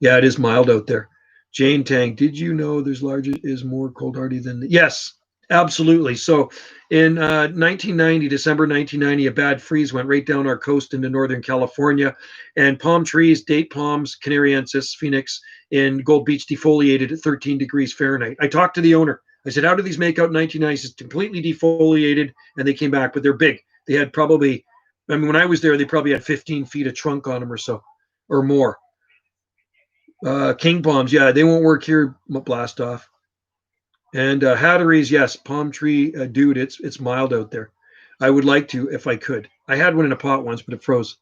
yeah, it is mild out there. Jane Tang, did you know there's larger is more cold hardy than yes, absolutely. So in 1990, December 1990, a bad freeze went right down our coast into Northern California, and palm trees, date palms, Canariensis, Phoenix in Gold Beach defoliated at 13 degrees Fahrenheit. I talked to the owner. I said, how do these make out in 1990? It's completely defoliated, and they came back, but they're big. They had probably, I mean, when I was there, they probably had 15 feet of trunk on them or so, or more. King palms, yeah, they won't work here. Blast off. And hatteries, yes, palm tree, dude, it's mild out there. I would like to if I could. I had one in a pot once, but it froze.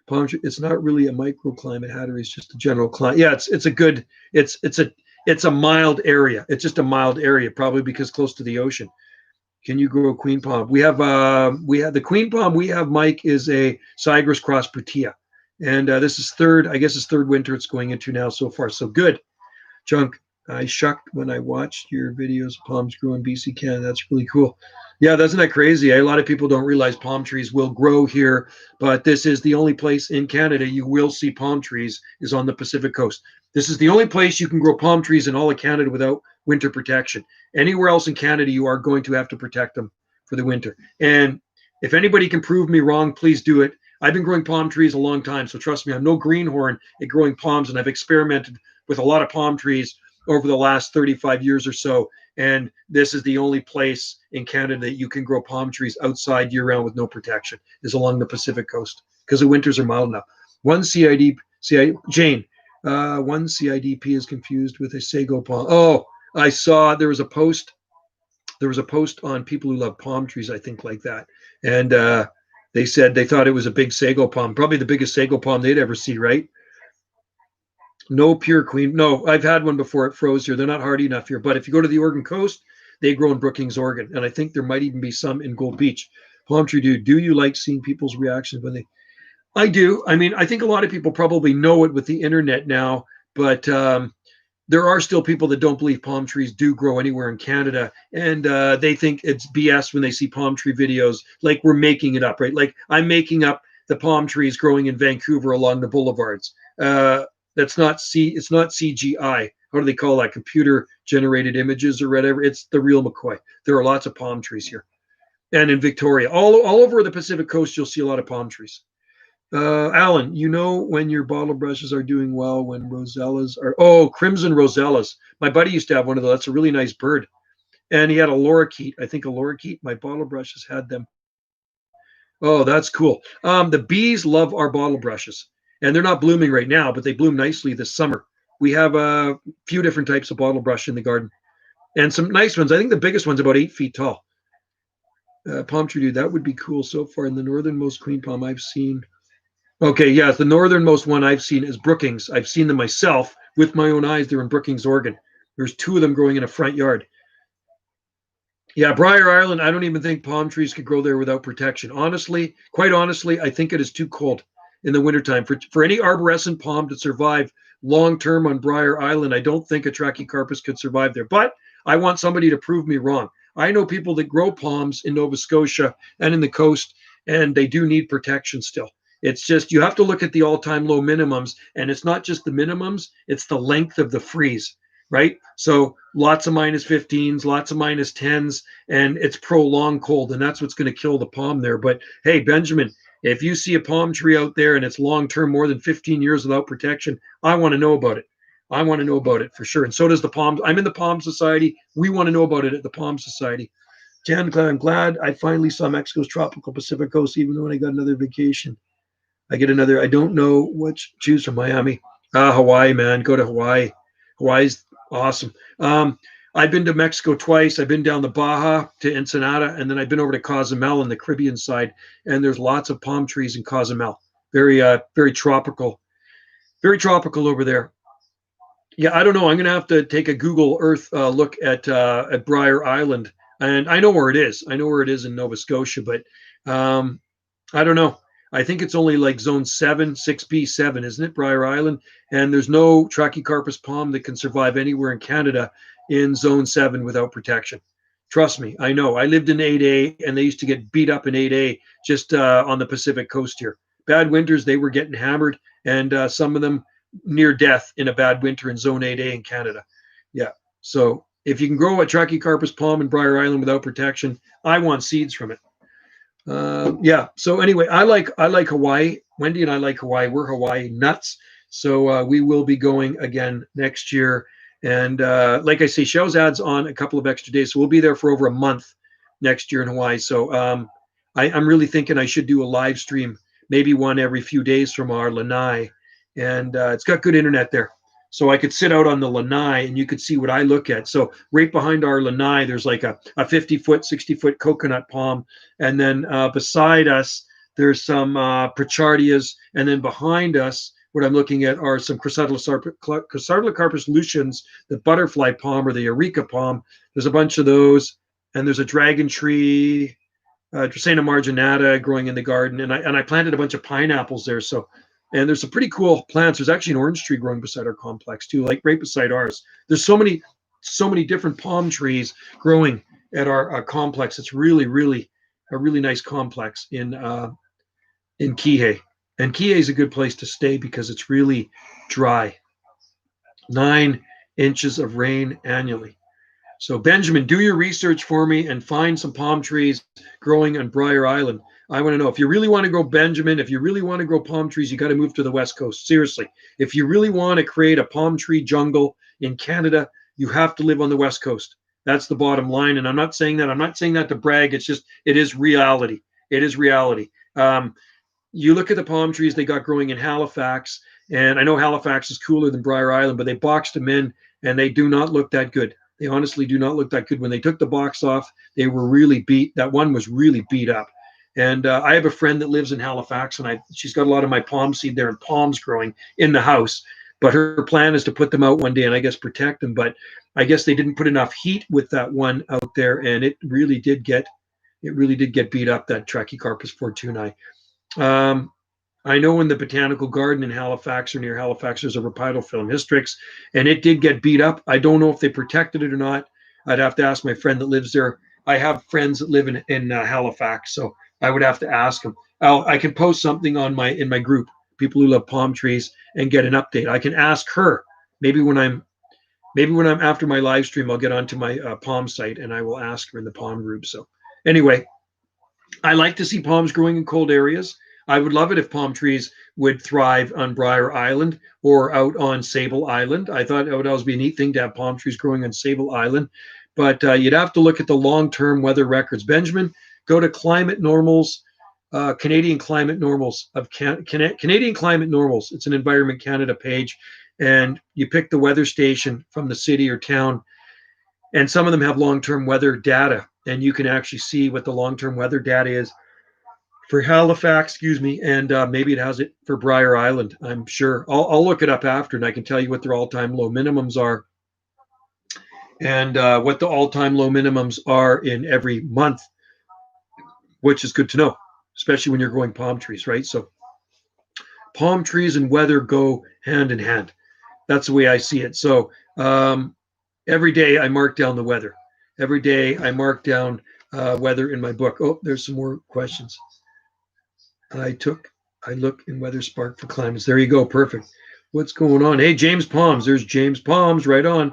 Palm tree, it's not really a microclimate. Hatteries, just a general climate. Yeah, it's a good. It's a mild area. It's just a mild area, probably because close to the ocean. Can you grow queen palm? We have the queen palm we have, Mike, is a Sigris cross Bertia. And this is third, I guess it's third winter it's going into now so far. So good. Junk, I shucked when I watched your videos. Palms grow in BC, Canada. That's really cool. Yeah, isn't that crazy? A lot of people don't realize palm trees will grow here, but this is the only place in Canada you will see palm trees is on the Pacific coast. This is the only place you can grow palm trees in all of Canada without winter protection. Anywhere else in Canada, you are going to have to protect them for the winter. And if anybody can prove me wrong, please do it. I've been growing palm trees a long time, so trust me, I'm no greenhorn at growing palms, and I've experimented with a lot of palm trees over the last 35 years or so. And this is the only place in Canada that you can grow palm trees outside year round with no protection, is along the Pacific coast because the winters are mild enough. One Jane, one CIDP is confused with a sago palm. Oh, I saw there was a post. There was a post on people who love palm trees, I think, like that. And they said they thought it was a big sago palm, probably the biggest sago palm they'd ever see, right? No pure queen. No, I've had one before. It froze here. They're not hardy enough here. But if you go to the Oregon coast, they grow in Brookings, Oregon. And I think there might even be some in Gold Beach. Palm tree dude, do you like seeing people's reactions when they? I do. I mean, I think a lot of people probably know it with the internet now, but there are still people that don't believe palm trees do grow anywhere in Canada, and they think it's BS when they see palm tree videos. Like we're making it up, right? Like I'm making up the palm trees growing in Vancouver along the boulevards. That's not it's not CGI. How do they call that? Computer generated images or whatever. It's the real McCoy. There are lots of palm trees here, and in Victoria, all over the Pacific coast, you'll see a lot of palm trees. Alan, you know when your bottle brushes are doing well when rosellas are crimson rosellas. My buddy used to have one of those. That's a really nice bird, and he had a lorikeet. I think a lorikeet. My bottle brushes had them. Oh, that's cool. The bees love our bottle brushes, and they're not blooming right now, but they bloom nicely this summer. We have a few different types of bottle brush in the garden, and some nice ones. I think the biggest one's about 8 feet tall. Palm tree dude, that would be cool so far. In the northernmost queen palm I've seen. Okay, yeah, the northernmost one I've seen is Brookings. I've seen them myself with my own eyes. They're in Brookings, Oregon. There's 2 of them growing in a front yard. Yeah, Briar Island, I don't even think palm trees could grow there without protection. Honestly, quite honestly, I think it is too cold in the wintertime. For any arborescent palm to survive long term on Briar Island, I don't think a Trachycarpus could survive there. But I want somebody to prove me wrong. I know people that grow palms in Nova Scotia and in the coast, and they do need protection still. It's just you have to look at the all-time low minimums, and it's not just the minimums, it's the length of the freeze, right? So lots of -15s, lots of -10s, and it's prolonged cold, and that's what's going to kill the palm there. But hey, Benjamin, if you see a palm tree out there and it's long-term, more than 15 years without protection, I want to know about it. I want to know about it for sure. And so does the Palm. I'm in the Palm Society. We want to know about it at the Palm Society. Jan, I'm glad I finally saw Mexico's tropical Pacific coast, even though I got another vacation. I don't know which choose from Miami. Hawaii, man. Go to Hawaii. Hawaii's awesome. I've been to Mexico twice. I've been down the Baja to Ensenada, and then I've been over to Cozumel on the Caribbean side, and there's lots of palm trees in Cozumel. Very tropical. Very tropical over there. Yeah, I don't know. I'm going to have to take a Google Earth look at Briar Island, and I know where it is. I know where it is in Nova Scotia, but I don't know. I think it's only like zone 7, 6B7, isn't it, Briar Island? And there's no Trachycarpus palm that can survive anywhere in Canada in zone 7 without protection. Trust me, I know. I lived in 8A, and they used to get beat up in 8A just on the Pacific coast here. Bad winters, they were getting hammered, and some of them near death in a bad winter in Zone 8A in Canada. Yeah. So if you can grow a Trachycarpus palm in Briar Island without protection, I want seeds from it. Yeah. So anyway, I like Hawaii. Wendy and I like Hawaii. We're Hawaii nuts. So we will be going again next year. And like I say, Shell's adds on a couple of extra days, so we'll be there for over a month next year in Hawaii. So I'm really thinking I should do a live stream, maybe one every few days from our lanai, and it's got good internet there. So I could sit out on the lanai and you could see what I look at. So right behind our lanai, there's like a 50-foot, 60-foot coconut palm. And then beside us, there's some Prochardias. And then behind us, what I'm looking at are some Chrysotalocarpus lucens, the butterfly palm or the Eureka palm. There's a bunch of those. And there's a dragon tree, Dracaena marginata growing in the garden. And I planted a bunch of pineapples there. So, and there's some pretty cool plants. There's actually an orange tree growing beside our complex too, like right beside ours. There's so many different palm trees growing at our complex. It's really, really a really nice complex in Kihei. And Kihei is a good place to stay because it's really dry. 9 inches of rain annually. So Benjamin, do your research for me and find some palm trees growing on Briar Island. I want to know if you really want to grow Benjamin, if you really want to grow palm trees, you got to move to the West Coast. Seriously, if you really want to create a palm tree jungle in Canada, you have to live on the West Coast. That's the bottom line. And I'm not saying that to brag. It's just, it is reality. It is reality. You look at the palm trees they got growing in Halifax, and I know Halifax is cooler than Briar Island, but they boxed them in and they do not look that good. They honestly do not look that good. When they took the box off, they were really beat. That one was really beat up. And I have a friend that lives in Halifax, and she's got a lot of my palm seed there and palms growing in the house. But her plan is to put them out one day and I guess protect them. But I guess they didn't put enough heat with that one out there, and it really did get beat up, that Trachycarpus fortunei. I know in the botanical garden in Halifax or near Halifax, there's a Rhipidophyllum hystrix, and it did get beat up. I don't know if they protected it or not. I'd have to ask my friend that lives there. I have friends that live in Halifax, so I would have to ask them. I can post something in my group, people who love palm trees, and get an update. I can ask her. Maybe when I'm after my live stream, I'll get onto my palm site and I will ask her in the palm group. So anyway, I like to see palms growing in cold areas. I would love it if palm trees would thrive on Briar Island or out on Sable Island. I thought it would always be a neat thing to have palm trees growing on Sable Island. But you'd have to look at the long-term weather records. Benjamin, go to Climate Normals, Canadian Climate Normals of Canadian Climate Normals. It's an Environment Canada page, and you pick the weather station from the city or town, and some of them have long-term weather data, and you can actually see what the long-term weather data is for Halifax, and maybe it has it for Briar Island. I'm sure. I'll look it up after, and I can tell you what their all-time low minimums are, and what the all-time low minimums are in every month, which is good to know, especially when you're growing palm trees, right? So palm trees and weather go hand in hand. That's the way I see it. So every day I mark down the weather. Every day I mark down weather in my book. Oh, there's some more questions. I look in Weather Spark for climates. There you go. Perfect. What's going on? Hey, James Palms. There's James Palms right on.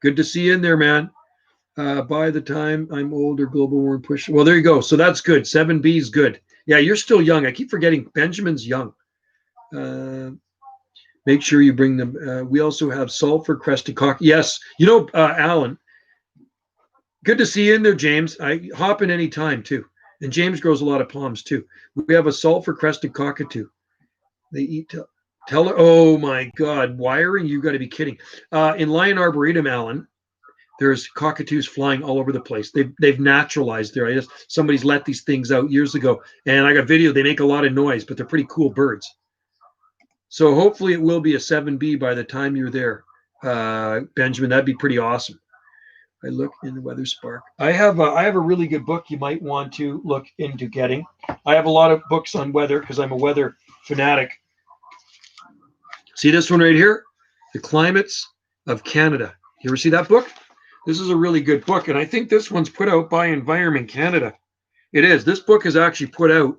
Good to see you in there, man. By the time I'm older, global warming push. Well, there you go. So that's good. 7B is good. Yeah, you're still young. I keep forgetting Benjamin's young. Make sure you bring them. We also have sulfur crested cock. Yes. Alan, good to see you in there, James. I hop in any time too. And James grows a lot of palms too. We have a sulfur crested cockatoo. They eat oh my God, wiring? You got to be kidding. In Lion Arboretum, Alan, there's cockatoos flying all over the place. They've naturalized there. Somebody's let these things out years ago, and I got video. They make a lot of noise, but they're pretty cool birds. So hopefully it will be a 7B by the time you're there, Benjamin. That'd be pretty awesome. I look in the Weather Spark. I have a really good book you might want to look into getting. I have a lot of books on weather because I'm a weather fanatic. See this one right here? The Climates of Canada. You ever see that book? This is a really good book, and I think this one's put out by Environment Canada. It is. This book is actually put out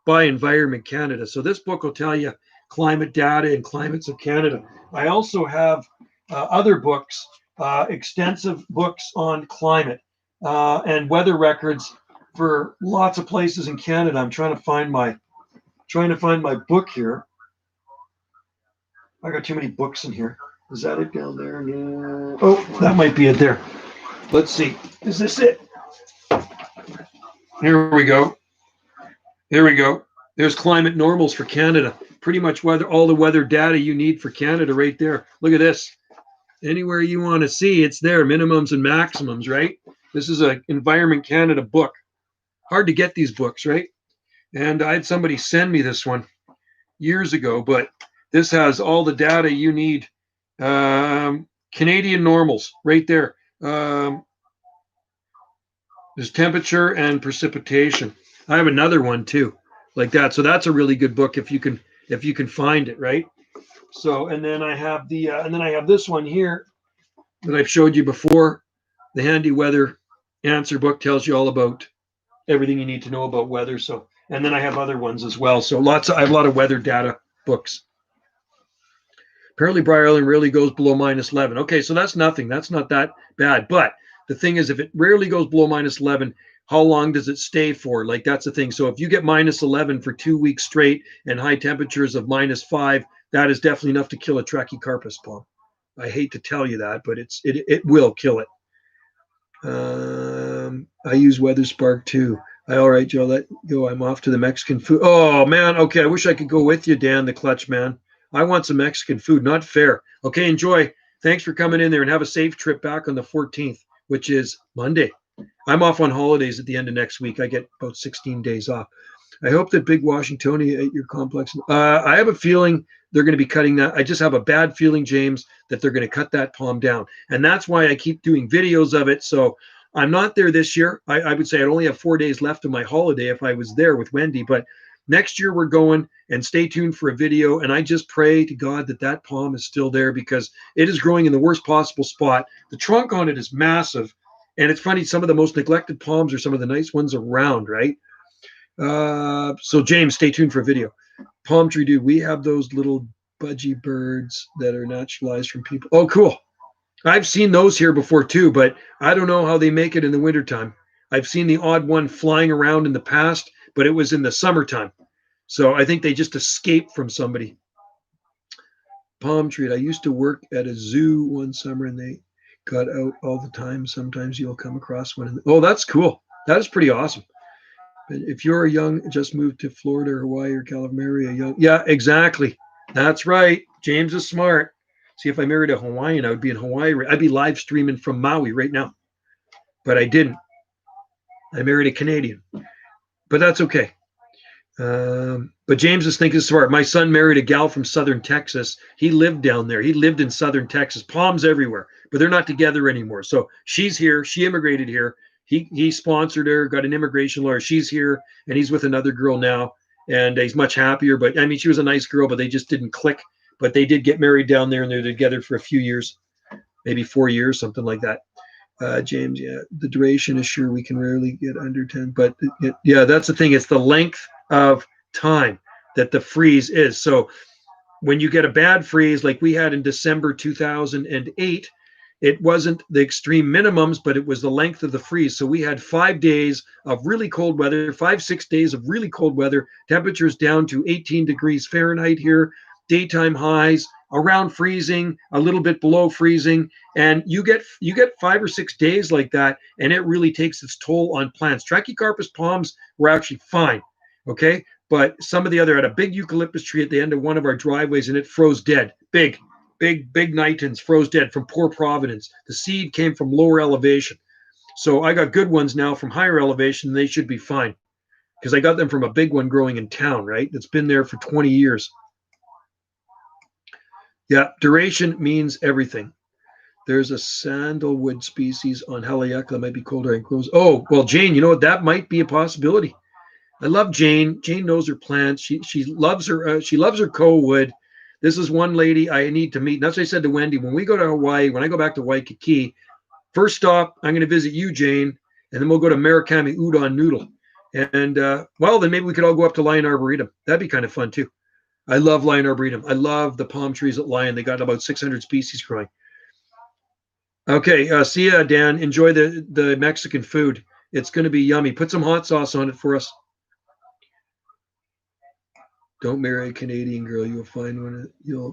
by Environment Canada. So this book will tell you climate data and climates of Canada. I also have other books, extensive books on climate and weather records for lots of places in Canada. I'm trying to find my book here. I got too many books in here. Is that it down there? No. Oh, that might be it there. Let's see. Is this it? Here we go. There we go. There's climate normals for Canada. Pretty much all the weather data you need for Canada right there. Look at this. Anywhere you want to see, it's there. Minimums and maximums, right? This is an Environment Canada book. Hard to get these books, right? And I had somebody send me this one years ago, but this has all the data you need. Canadian normals right there. There's temperature and precipitation. I have another one too, like that. So that's a really good book if you can find it, right? So, and then I have this one here that I've showed you before. The Handy Weather Answer book tells you all about everything you need to know about weather. So, and then I have other ones as well. So I have a lot of weather data books. Apparently Briar Island rarely goes below -11. Okay, so that's nothing. That's not that bad. But the thing is, if it rarely goes below -11, how long does it stay for? Like, that's the thing. So if you get -11 for 2 weeks straight and high temperatures of -5, that is definitely enough to kill a Trachycarpus palm. I hate to tell you that, but it will kill it. I use Weather Spark too. All right, Joe, let go. I'm off to the Mexican food. Oh, man. Okay, I wish I could go with you, Dan, the clutch man. I want some Mexican food. Not fair. Okay, enjoy. Thanks for coming in there, and have a safe trip back on the 14th, which is Monday. I'm off on holidays at the end of next week. I get about 16 days off. I hope that Big Washingtonia at your complex. I have a feeling they're going to be cutting that. I just have a bad feeling, James, that they're going to cut that palm down. And that's why I keep doing videos of it. So I'm not there this year. I would say I'd only have 4 days left of my holiday if I was there with Wendy. But next year we're going, and stay tuned for a video. And I just pray to God that that palm is still there, because it is growing in the worst possible spot. The trunk on it is massive. And it's funny, some of the most neglected palms are some of the nice ones around, right? So James, stay tuned for a video. Palm tree dude, we have those little budgie birds that are naturalized from people. Oh, cool. I've seen those here before too, but I don't know how they make it in the wintertime. I've seen the odd one flying around in the past, but it was in the summertime. So I think they just escaped from somebody. Palm tree. I used to work at a zoo one summer, and they got out all the time. Sometimes you'll come across one. Oh, that's cool. That is pretty awesome. But if you're young, just moved to Florida or Hawaii or California, yeah, exactly. That's right. James is smart. See, if I married a Hawaiian, I would be in Hawaii. I'd be live streaming from Maui right now. But I didn't. I married a Canadian. But that's okay. But James is thinking smart. My son married a gal from southern Texas. He lived down there. He lived in southern Texas. Palms everywhere. But they're not together anymore. So she's here. She immigrated here. He sponsored her, got an immigration lawyer. She's here, and he's with another girl now, and he's much happier. But I mean, she was a nice girl, but they just didn't click. But they did get married down there, and they're together for a few years, maybe 4 years, something like that. James, yeah, the duration is sure we can rarely get under 10, but yeah, that's the thing. It's the length of time that the freeze is. So when you get a bad freeze, like we had in December 2008, it wasn't the extreme minimums, but it was the length of the freeze. So we had 5 days of really cold weather, 5-6 days of really cold weather, temperatures down to 18 degrees Fahrenheit here, daytime highs around freezing, a little bit below freezing. And you get 5 or 6 days like that, and it really takes its toll on plants. Trachycarpus palms were actually fine, okay? But some of the other, had a big eucalyptus tree at the end of one of our driveways, and it froze dead. Big Nitons froze dead from poor providence. The seed came from lower elevation. So I got good ones now from higher elevation, and they should be fine, because I got them from a big one growing in town, right? That's been there for 20 years. Yeah, duration means everything. There's a sandalwood species on Haliac that might be colder and grows. Oh, well, Jane, you know what? That might be a possibility. I love Jane. Jane knows her plants. She loves her co-wood. This is one lady I need to meet. And that's what I said to Wendy. When we go to Hawaii, when I go back to Waikiki, First stop, I'm going to visit you, Jane, and then we'll go to Murakami Udon Noodle. And well, then maybe we could all go up to Lion Arboretum. That'd be kind of fun too. I love Lion Arboretum. I love the palm trees at Lion. They got about 600 species growing. Okay, see ya, Dan. Enjoy the Mexican food. It's going to be yummy. Put some hot sauce on it for us. Don't marry a Canadian girl. You'll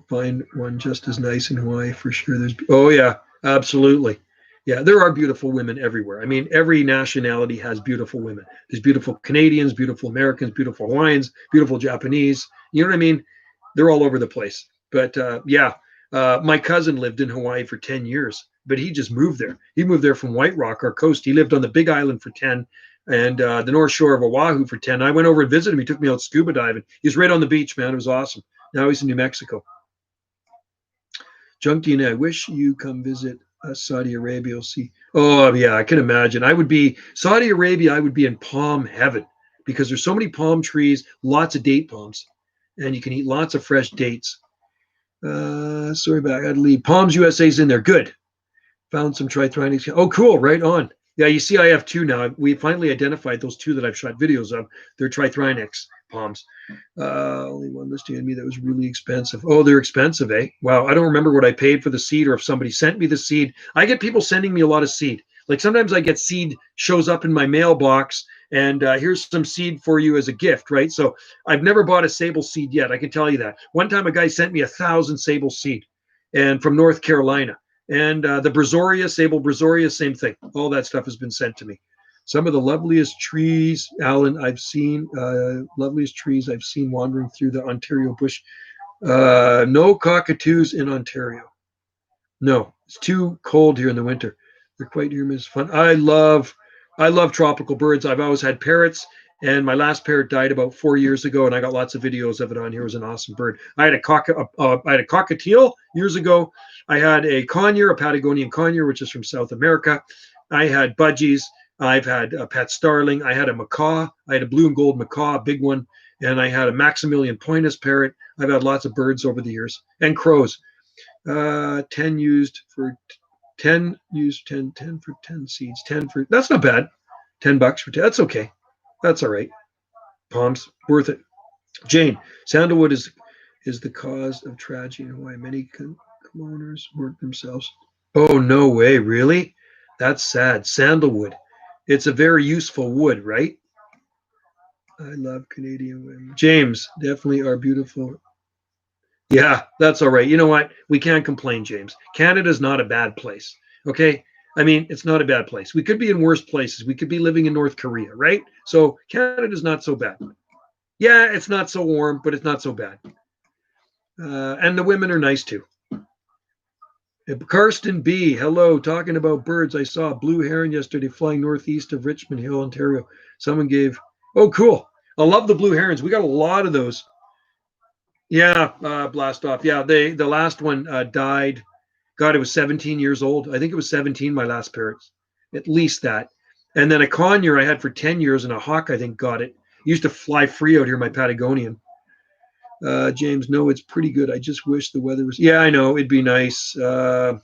find one just as nice in Hawaii for sure. Oh yeah, absolutely. Yeah, there are beautiful women everywhere. I mean, every nationality has beautiful women. There's beautiful Canadians, beautiful Americans, beautiful Hawaiians, beautiful Japanese. You know what I mean? They're all over the place. But yeah, my cousin lived in Hawaii for 10 years, but he just moved there. He moved there from White Rock, our coast. He lived on the Big Island for 10 and the North Shore of Oahu for 10. I went over and visited him. He took me out scuba diving. He's right on the beach, man. It was awesome. Now he's in New Mexico. Junkie, I wish you come visit Saudi Arabia. See. Oh, yeah, I can imagine. Saudi Arabia, I would be in palm heaven because there's so many palm trees, lots of date palms, and you can eat lots of fresh dates. Sorry, but I got to leave. Palms USA's in there. Good. Found some trithrinics. Oh, cool. Right on. Yeah, you see, I have two now. We finally identified those two that I've shot videos of. They're trithrinics palms. Only one listing on me that was really expensive. Oh, they're expensive, eh? Wow, I don't remember what I paid for the seed or if somebody sent me the seed. I get people sending me a lot of seed. Like sometimes I get seed shows up in my mailbox and here's some seed for you as a gift, right? So I've never bought a sable seed yet. I can tell you that. One time a guy sent me 1,000 sable seed and from North Carolina. And the Brazoria, sable Brazoria, same thing. All that stuff has been sent to me. Some of the loveliest trees, Alan, I've seen, loveliest trees I've seen wandering through the Ontario bush. No cockatoos in Ontario. No, it's too cold here in the winter. They're quite humorous, fun. I love tropical birds. I've always had parrots, and my last parrot died about 4 years ago, and I got lots of videos of it on here. It was an awesome bird. I had a cockatiel years ago. I had a conure, a Patagonian conure, which is from South America. I had budgies. I've had a pet starling. I had a macaw. I had a blue and gold macaw, a big one, and I had a Maximilian pointus parrot. I've had lots of birds over the years, and crows. 10 used for 10 used 10 for 10 seeds. 10 for that's not bad. $10 for 10. That's okay. That's all right. Palms, worth it. Jane, sandalwood is the cause of tragedy in Hawaii. Many coloners work themselves. Oh, no way. Really? That's sad. Sandalwood. It's a very useful wood, right? I love Canadian women. James, definitely are beautiful. Yeah, that's all right. You know what? We can't complain, James. Canada's not a bad place. Okay? I mean, it's not a bad place. We could be in worse places. We could be living in North Korea, right? So Canada's not so bad. Yeah, it's not so warm, but it's not so bad. And the women are nice too. Karsten B, hello. Talking about birds, I saw a blue heron yesterday flying northeast of Richmond Hill, Ontario. Someone gave, oh, cool. I love the blue herons. We got a lot of those. Yeah, blast off. Yeah, the last one died. God, it was 17 years old. I think it was 17, my last parrot. At least that. And then a conure I had for 10 years and a hawk, I think, got it. Used to fly free out here, my Patagonian. James, no, it's pretty good. I just wish the weather was. Yeah, I know. It'd be nice. It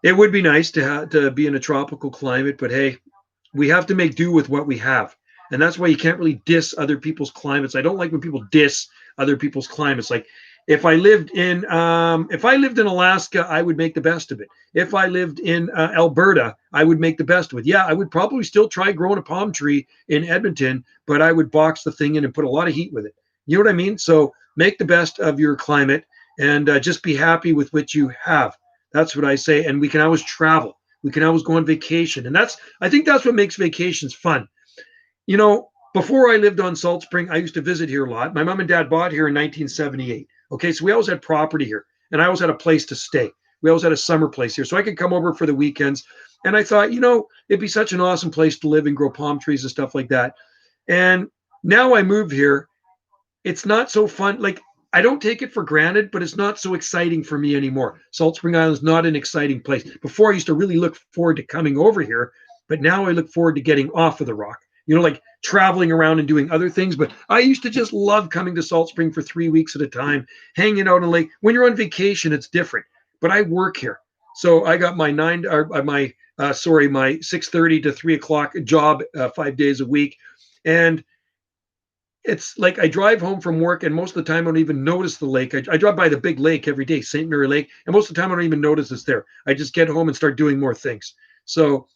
would be nice to be in a tropical climate, but hey, we have to make do with what we have. And that's why you can't really diss other people's climates. I don't like when people diss other people's climates. Like if I lived in Alaska, I would make the best of it. If I lived in Alberta, I would make the best of it. Yeah, I would probably still try growing a palm tree in Edmonton, but I would box the thing in and put a lot of heat with it. You know what I mean? So make the best of your climate and just be happy with what you have. That's what I say. And we can always travel. We can always go on vacation. And I think that's what makes vacations fun. You know, before I lived on Salt Spring, I used to visit here a lot. My mom and dad bought here in 1978. Okay, so we always had property here, and I always had a place to stay. We always had a summer place here, so I could come over for the weekends. And I thought, you know, it'd be such an awesome place to live and grow palm trees and stuff like that. And now I moved here. It's not so fun. Like, I don't take it for granted, but it's not so exciting for me anymore. Salt Spring Island is not an exciting place. Before, I used to really look forward to coming over here, but now I look forward to getting off of the rock. You know, like traveling around and doing other things. But I used to just love coming to Salt Spring for 3 weeks at a time, hanging out on the lake. When you're on vacation, it's different. But I work here. So I got my my 6:30 to 3 o'clock job 5 days a week, and it's like I drive home from work, and most of the time I don't even notice the lake. I drive by the big lake every day, St. Mary Lake, and most of the time I don't even notice it's there. I just get home and start doing more things. So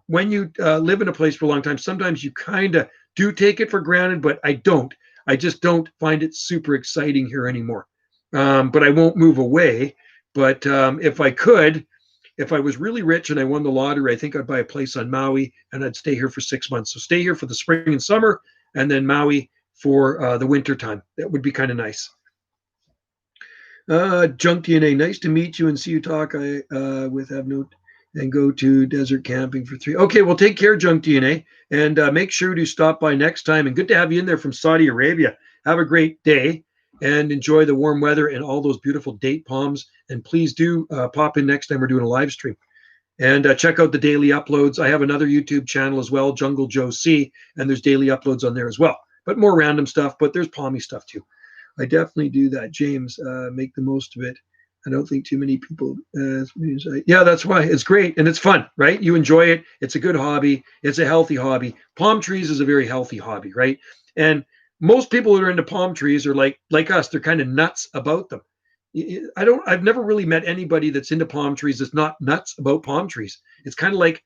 when you live in a place for a long time, sometimes you kind of do take it for granted, but I don't. I just don't find it super exciting here anymore. But I won't move away. But if I could, if I was really rich and I won the lottery, I think I'd buy a place on Maui and I'd stay here for 6 months. So stay here for the spring and summer, and then Maui for the winter time. That would be kind of nice. Junk DNA, nice to meet you and see you talk. I with have no and go to desert camping for 3. Okay, well, take care, Junk DNA, and make sure to stop by next time. And good to have you in there from Saudi Arabia. Have a great day and enjoy the warm weather and all those beautiful date palms. And please do pop in next time we're doing a live stream. And check out the daily uploads. I have another YouTube channel as well, Jungle Joe C, and there's daily uploads on there as well. But more random stuff, but there's palmy stuff too. I definitely do that, James. Make the most of it. I don't think too many people. Yeah, that's why it's great and it's fun, right? You enjoy it. It's a good hobby. It's a healthy hobby. Palm trees is a very healthy hobby, right? And most people that are into palm trees are like us. They're kind of nuts about them. I've never really met anybody that's into palm trees that's not nuts about palm trees. It's kind of like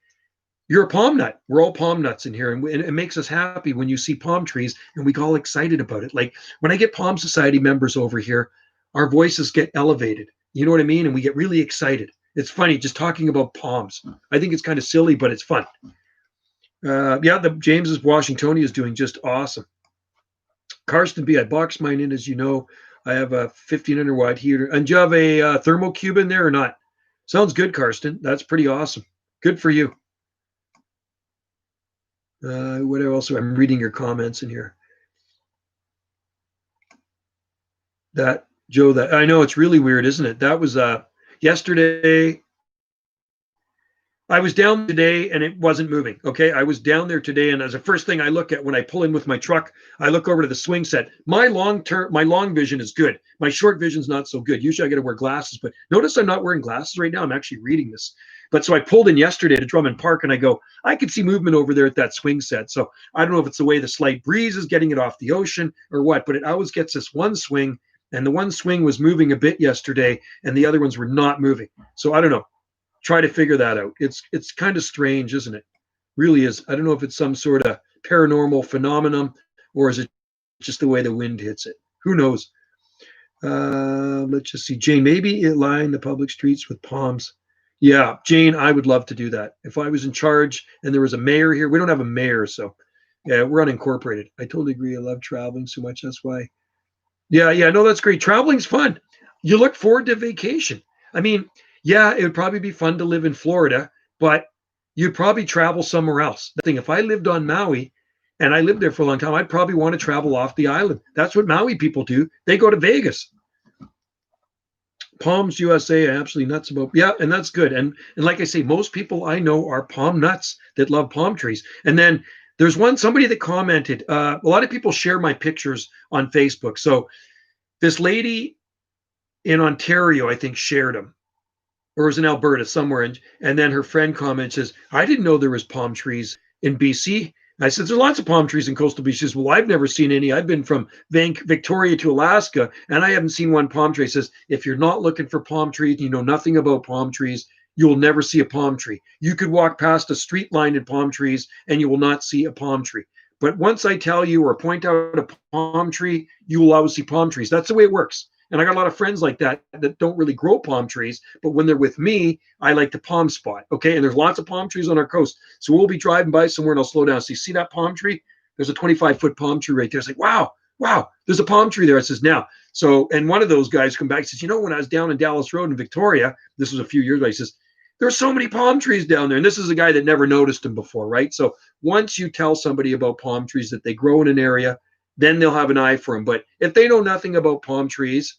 you're a palm nut. We're all palm nuts in here, and it makes us happy when you see palm trees and we get all excited about it. Like when I get Palm Society members over here, our voices get elevated. You know what I mean? And we get really excited. It's funny just talking about palms. I think it's kind of silly, but it's fun. Yeah, the James's Washingtonia is doing just awesome. Karsten B, I boxed mine in, as you know. I have a 1500 watt heater. And do you have a thermocube in there or not? Sounds good, Karsten. That's pretty awesome. Good for you. What else? I'm reading your comments in here. That Joe, that I know it's really weird, isn't it? That was yesterday. I was down today and it wasn't moving. Okay. I was down there today. And as the first thing I look at when I pull in with my truck, I look over to the swing set. My long vision is good. My short vision's not so good. Usually I got to wear glasses, but notice I'm not wearing glasses right now. I'm actually reading this. But so I pulled in yesterday to Drummond Park and I go, I could see movement over there at that swing set. So I don't know if it's the way the slight breeze is getting it off the ocean or what, but it always gets this one swing. And the one swing was moving a bit yesterday and the other ones were not moving. So I don't know. Try to figure that out. It's kind of strange, isn't it? Really is. I don't know if it's some sort of paranormal phenomenon or is it just the way the wind hits it? Who knows? Let's just see. Jane, maybe it line the public streets with palms. Yeah, Jane, I would love to do that. If I was in charge and there was a mayor here, we don't have a mayor, so yeah, we're unincorporated. I totally agree. I love traveling so much. That's why. Yeah, no, that's great. Traveling's fun. You look forward to vacation. I mean, yeah, it would probably be fun to live in Florida, but you'd probably travel somewhere else. The thing, if I lived on Maui and I lived there for a long time, I'd probably want to travel off the island. That's what Maui people do. They go to Vegas. Palms USA, I'm absolutely nuts about. Yeah, and that's good. And like I say, most people I know are palm nuts that love palm trees. And then there's somebody that commented. A lot of people share my pictures on Facebook. So this lady in Ontario, I think, shared them. Or it was in Alberta somewhere. And then her friend comments, says, I didn't know there was palm trees in BC. And I said, there's lots of palm trees in coastal BC. She says, well, I've never seen any. I've been from Victoria to Alaska, and I haven't seen one palm tree. She says, if you're not looking for palm trees, you know nothing about palm trees, you will never see a palm tree. You could walk past a street lined in palm trees, and you will not see a palm tree. But once I tell you or point out a palm tree, you will always see palm trees. That's the way it works. And I got a lot of friends like that don't really grow palm trees, but when they're with me, I like the palm spot. Okay. And there's lots of palm trees on our coast. So we'll be driving by somewhere and I'll slow down. So you see that palm tree? There's a 25-foot palm tree right there. It's like, wow, there's a palm tree there. I says, now. So, and one of those guys come back and says, when I was down in Dallas Road in Victoria, this was a few years ago, he says, there's so many palm trees down there. And this is a guy that never noticed them before, right? So once you tell somebody about palm trees that they grow in an area, then they'll have an eye for them. But if they know nothing about palm trees,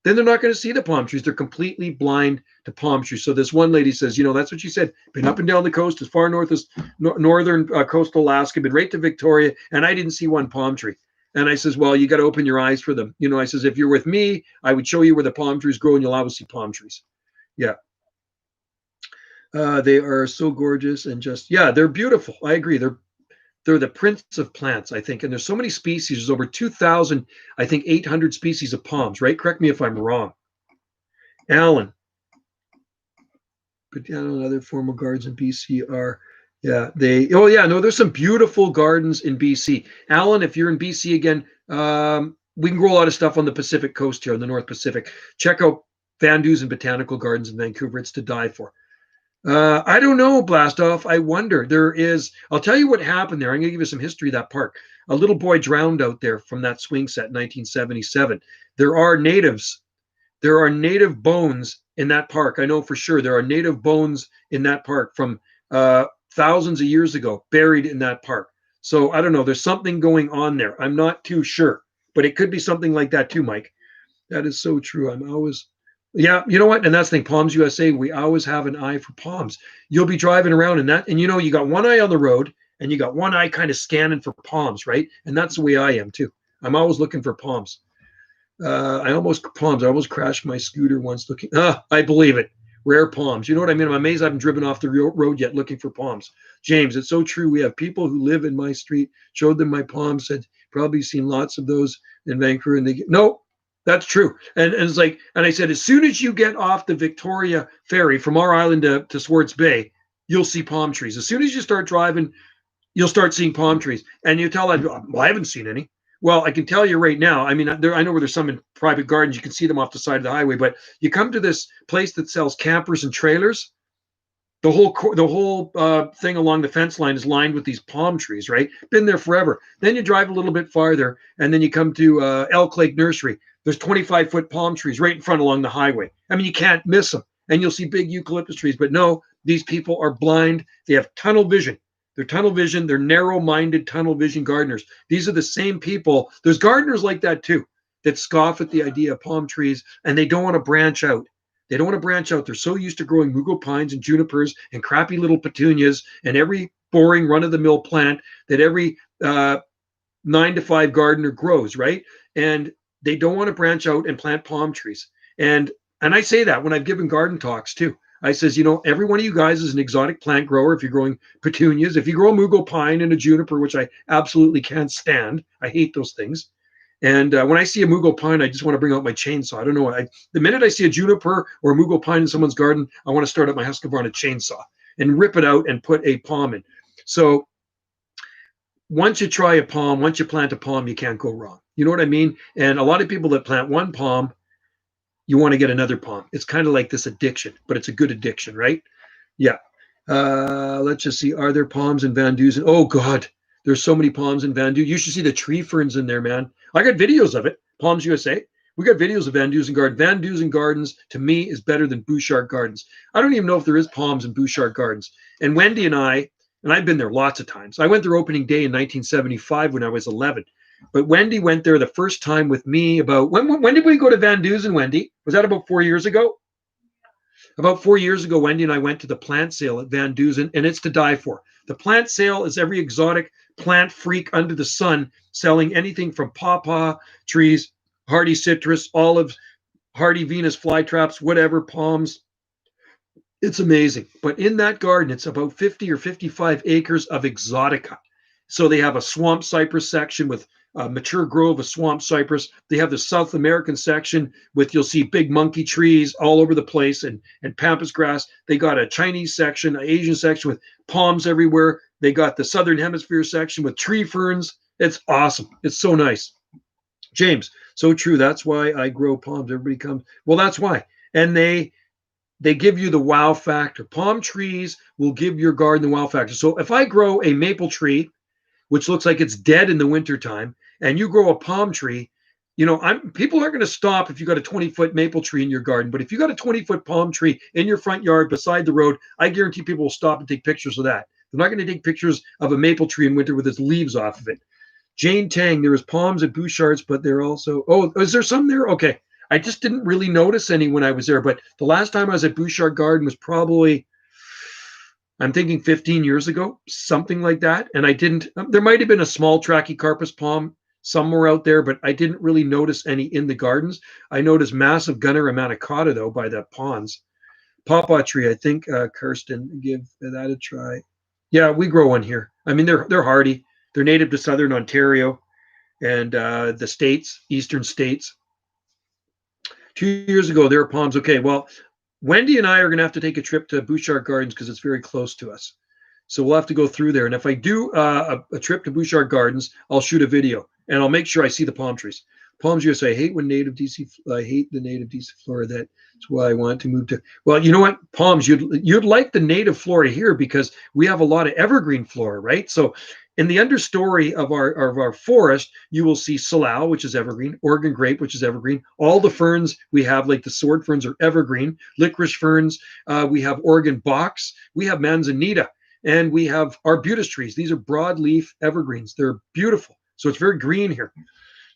then they're not going to see the palm trees. They're completely blind to palm trees. So this one lady says, that's what she said. Been up and down the coast as far north as northern coastal Alaska, been right to Victoria, and I didn't see one palm tree. And I says, well, you got to open your eyes for them. I says, if you're with me, I would show you where the palm trees grow and you'll always see palm trees. Yeah. They are so gorgeous and just, yeah, they're beautiful. I agree. They're the prince of plants, I think. And there's so many species. There's over 2,000, I think 800 species of palms, right? Correct me if I'm wrong. Alan, but yeah, other formal gardens in BC are, yeah, oh yeah, no, there's some beautiful gardens in BC. Alan, if you're in BC again, we can grow a lot of stuff on the Pacific coast here, on the North Pacific. Check out Van Dusen Botanical Gardens in Vancouver. It's to die for. I don't know, Blastoff. I wonder. I'll tell you what happened there. I'm going to give you some history of that park. A little boy drowned out there from that swing set in 1977. There are natives. There are native bones in that park. I know for sure there are native bones in that park from thousands of years ago, buried in that park. So I don't know. There's something going on there. I'm not too sure, but it could be something like that too, Mike. That is so true. I'm always, yeah, you know what? And that's the thing, Palms USA, we always have an eye for palms. You'll be driving around and you got one eye on the road and you got one eye kind of scanning for palms, right? And that's the way I am too. I'm always looking for palms. I almost crashed my scooter once looking. I believe it. Rare palms. You know what I mean? I'm amazed I haven't driven off the road yet looking for palms. James, it's so true. We have people who live in my street, showed them my palms, said, probably seen lots of those in Vancouver. And no, that's true. And it's like, and I said, as soon as you get off the Victoria ferry from our island to Swartz Bay, you'll see palm trees. As soon as you start driving, you'll start seeing palm trees. And you tell that, well, I haven't seen any. Well, I can tell you right now. I mean, I know where there's some in private gardens. You can see them off the side of the highway. But you come to this place that sells campers and trailers. The whole thing along the fence line is lined with these palm trees. Right, been there forever. Then you drive a little bit farther, and then you come to Elk Lake Nursery. There's 25-foot palm trees right in front along the highway. I mean, you can't miss them. And you'll see big eucalyptus trees. But no, these people are blind. They have tunnel vision. They're tunnel vision. They're narrow-minded tunnel vision gardeners. These are the same people. There's gardeners like that too, that scoff at the idea of palm trees, and they don't want to branch out. They don't want to branch out. They're so used to growing mugo pines and junipers and crappy little petunias and every boring run-of-the-mill plant that every 9-to-5 gardener grows, right? And they don't want to branch out and plant palm trees. And I say that when I've given garden talks too. I says, every one of you guys is an exotic plant grower. If you're growing petunias, if you grow a mugo pine and a juniper, which I absolutely can't stand, I hate those things. And when I see a mugo pine, I just want to bring out my chainsaw. I don't know. The minute I see a juniper or a mugo pine in someone's garden, I want to start up my Husqvarna chainsaw and rip it out and put a palm in. So once you try a palm, once you plant a palm, you can't go wrong. You know what I mean? And a lot of people that plant one palm, you want to get another palm. It's kind of like this addiction, but it's a good addiction, right? Yeah. Let's just see. Are there palms in Van Dusen? Oh, God. There's so many palms in Van Dusen. You should see the tree ferns in there, man. I got videos of it. Palms USA. We got videos of Van Dusen Garden. Van Dusen Gardens, to me, is better than Bouchard Gardens. I don't even know if there is palms in Bouchard Gardens. And Wendy and I've been there lots of times. I went there opening day in 1975 when I was 11. But Wendy went there the first time with me about, when did we go to Van Dusen, Wendy? Was that about 4 years ago? About 4 years ago, Wendy and I went to the plant sale at Van Dusen, and it's to die for. The plant sale is every exotic plant freak under the sun selling anything from pawpaw trees, hardy citrus, olives, hardy Venus flytraps, whatever, palms. It's amazing. But in that garden, it's about 50 or 55 acres of exotica. So they have a swamp cypress section with mature grove of swamp cypress. They have the South American section with, you'll see big monkey trees all over the place and pampas grass. They got a Chinese section, an Asian section with palms everywhere. They got the Southern Hemisphere section with tree ferns. It's awesome. It's so nice. James, so true. That's why I grow palms. Everybody comes. Well, that's why. And they give you the wow factor. Palm trees will give your garden the wow factor. So if I grow a maple tree, which looks like it's dead in the wintertime, and you grow a palm tree, people aren't going to stop if you got a 20-foot maple tree in your garden. But if you got a 20-foot palm tree in your front yard beside the road, I guarantee people will stop and take pictures of that. They're not going to take pictures of a maple tree in winter with its leaves off of it. Jane Tang, there was palms at Bouchard's, but they're also, is there some there? Okay. I just didn't really notice any when I was there. But the last time I was at Bouchard Garden was probably, I'm thinking 15 years ago, something like that. And I didn't, there might have been a small Trachycarpus palm somewhere out there, but I didn't really notice any in the gardens. I noticed massive Gunner Amaticata, though, by the ponds. Pawpaw tree, I think, Kirsten, give that a try. Yeah, we grow one here. I mean, they're hardy. They're native to southern Ontario and the states, eastern states. 2 years ago, there were palms. Okay, well, Wendy and I are going to have to take a trip to Bouchard Gardens because it's very close to us. So we'll have to go through there. And if I do a trip to Bouchard Gardens, I'll shoot a video and I'll make sure I see the palm trees. Palms USA. I hate when native DC. I hate the native DC flora. That's why I want to move to. Well, you know what, palms. You'd like the native flora here because we have a lot of evergreen flora, right? So in the understory of our forest, you will see salal, which is evergreen, Oregon grape, which is evergreen. All the ferns we have, like the sword ferns, are evergreen. Licorice ferns. We have Oregon box. We have manzanita. And we have arbutus trees. These are broadleaf evergreens. They're beautiful. So it's very green here.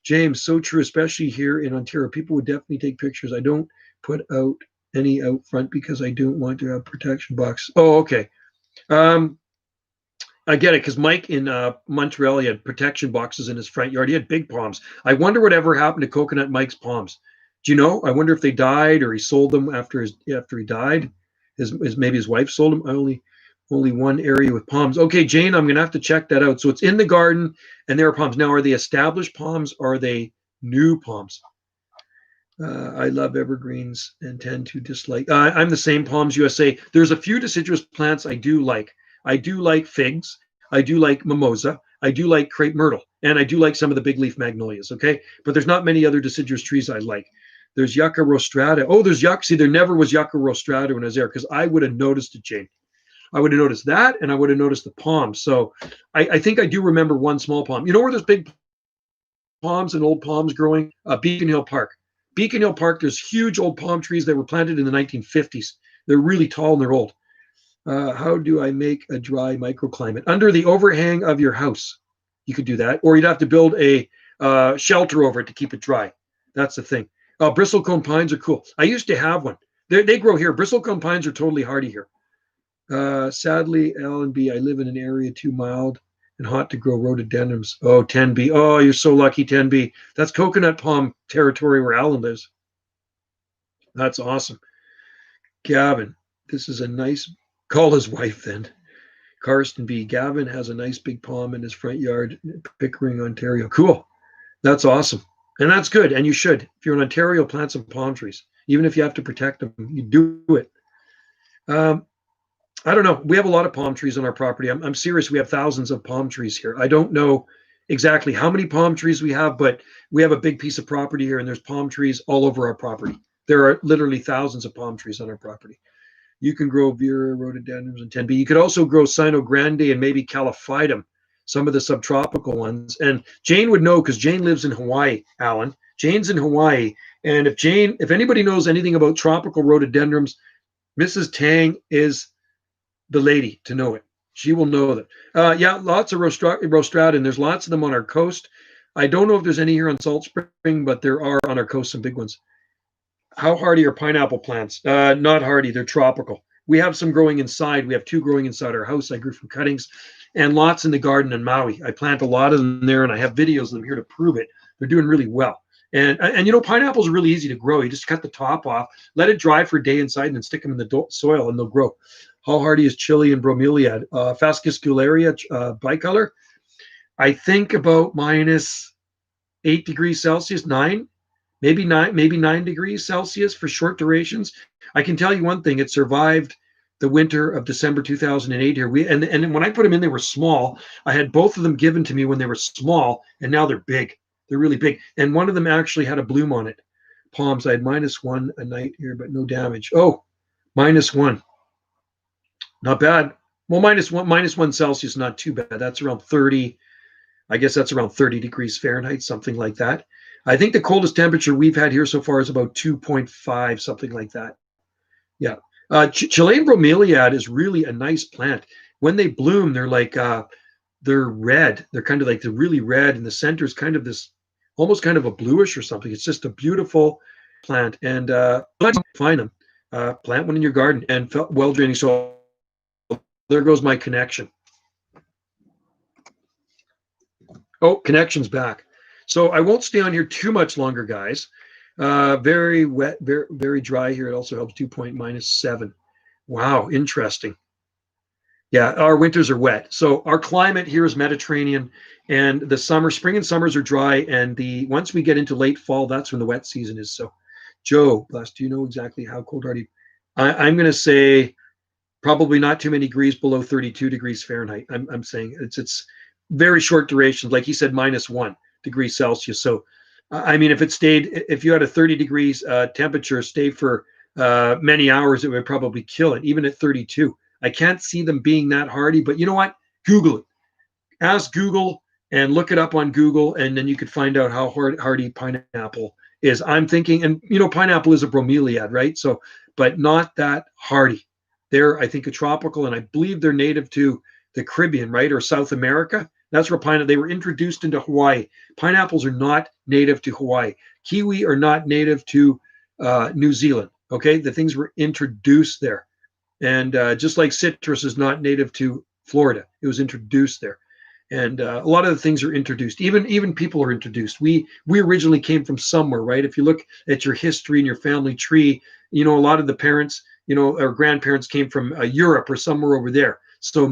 James, so true, especially here in Ontario. People would definitely take pictures. I don't put out any out front because I don't want to have protection box. Oh, okay. I get it because Mike in Montreal, he had protection boxes in his front yard. He had big palms. I wonder whatever happened to Coconut Mike's palms. Do you know? I wonder if they died or he sold them after he died. Maybe his wife sold them. Only one area with palms. Okay, Jane, I'm going to have to check that out. So it's in the garden and there are palms. Now, are they established palms or are they new palms? I love evergreens and tend to dislike. I'm the same, Palms USA. There's a few deciduous plants I do like. I do like figs. I do like mimosa. I do like crepe myrtle. And I do like some of the big leaf magnolias, okay? But there's not many other deciduous trees I like. There's Yucca rostrata. Oh, there's Yucca. See, there never was Yucca rostrata when I was there because I would have noticed it, Jane. I would have noticed that, and I would have noticed the palms. So I think I do remember one small palm. You know where there's big palms and old palms growing? Beacon Hill Park. Beacon Hill Park, there's huge old palm trees that were planted in the 1950s. They're really tall and they're old. How do I make a dry microclimate? Under the overhang of your house, you could do that. Or you'd have to build a shelter over it to keep it dry. That's the thing. Bristlecone pines are cool. I used to have one. They grow here. Bristlecone pines are totally hardy here. Sadly, L and B, I live in an area too mild and hot to grow rhododendrons. Oh, 10B. Oh, you're so lucky, 10B. That's coconut palm territory where Alan lives. That's awesome. Gavin, this is a nice, call his wife then. Karsten B. Gavin has a nice big palm in his front yard, Pickering, Ontario. Cool. That's awesome. And that's good. And you should. If you're in Ontario, plant some palm trees. Even if you have to protect them, you do it. I don't know. We have a lot of palm trees on our property. I'm serious. We have thousands of palm trees here. I don't know exactly how many palm trees we have, but we have a big piece of property here and there's palm trees all over our property. There are literally thousands of palm trees on our property. You can grow Vera, rhododendrons, and 10B. You could also grow Sino Grande and maybe Calophytum, some of the subtropical ones. And Jane would know because Jane lives in Hawaii, Alan. Jane's in Hawaii. And if anybody knows anything about tropical rhododendrons, Mrs. Tang is the lady to know it. She will know that. Yeah, lots of rostrata, and there's lots of them on our coast. I don't know if there's any here on Salt Spring, but there are on our coast some big ones. How hardy are pineapple plants? Not hardy. They're tropical. We have some growing inside. We have two growing inside our house. I grew from cuttings, and lots in the garden in Maui. I plant a lot of them there, and I have videos of them here to prove it. They're doing really well. And you know, pineapples are really easy to grow. You just cut the top off, let it dry for a day inside, and then stick them in the soil, and they'll grow. How hardy is chili and bromeliad? Fascicuscularia bicolor. I think about minus 8 degrees Celsius, maybe 9 degrees Celsius for short durations. I can tell you one thing: it survived the winter of December 2008 here. And when I put them in, they were small. I had both of them given to me when they were small, and now they're big. They're really big. And one of them actually had a bloom on it. Palms. I had -1 a night here, but no damage. Oh, -1. Not bad. Well, -1 Celsius, not too bad. That's around 30. I guess that's around 30 degrees Fahrenheit, something like that. I think the coldest temperature we've had here so far is about 2.5, something like that. Yeah. Chilean bromeliad is really a nice plant. When they bloom, they're like, they're red. They're kind of like, they're really red. And the center is kind of this, almost kind of a bluish or something. It's just a beautiful plant. And let's find them. Plant one in your garden and well draining soil. There goes my connection. Oh, connection's back. So I won't stay on here too much longer, guys. Very wet, very, very dry here. It also helps, -7. Wow, interesting. Yeah, our winters are wet. So our climate here is Mediterranean, and the summer, spring and summers are dry. And the once we get into late fall, that's when the wet season is. So, Joe, bless, do you know exactly how cold are you? I'm going to say probably not too many degrees below 32 degrees Fahrenheit. I'm saying it's very short duration. Like he said, -1 degree Celsius. So, I mean, if you had a 30 degrees temperature stay for many hours, it would probably kill it, even at 32. I can't see them being that hardy, but you know what? Google it. Ask Google and look it up on Google, and then you could find out how hardy pineapple is. I'm thinking, and pineapple is a bromeliad, right? So, but not that hardy. They're, I think, a tropical, and I believe they're native to the Caribbean, right, or South America. That's where they were introduced into Hawaii. Pineapples are not native to Hawaii. Kiwi are not native to New Zealand. Okay, the things were introduced there. And just like citrus is not native to Florida, it was introduced there. And a lot of the things are introduced. Even people are introduced. We originally came from somewhere, right? If you look at your history and your family tree, a lot of the parents, or grandparents came from Europe or somewhere over there. So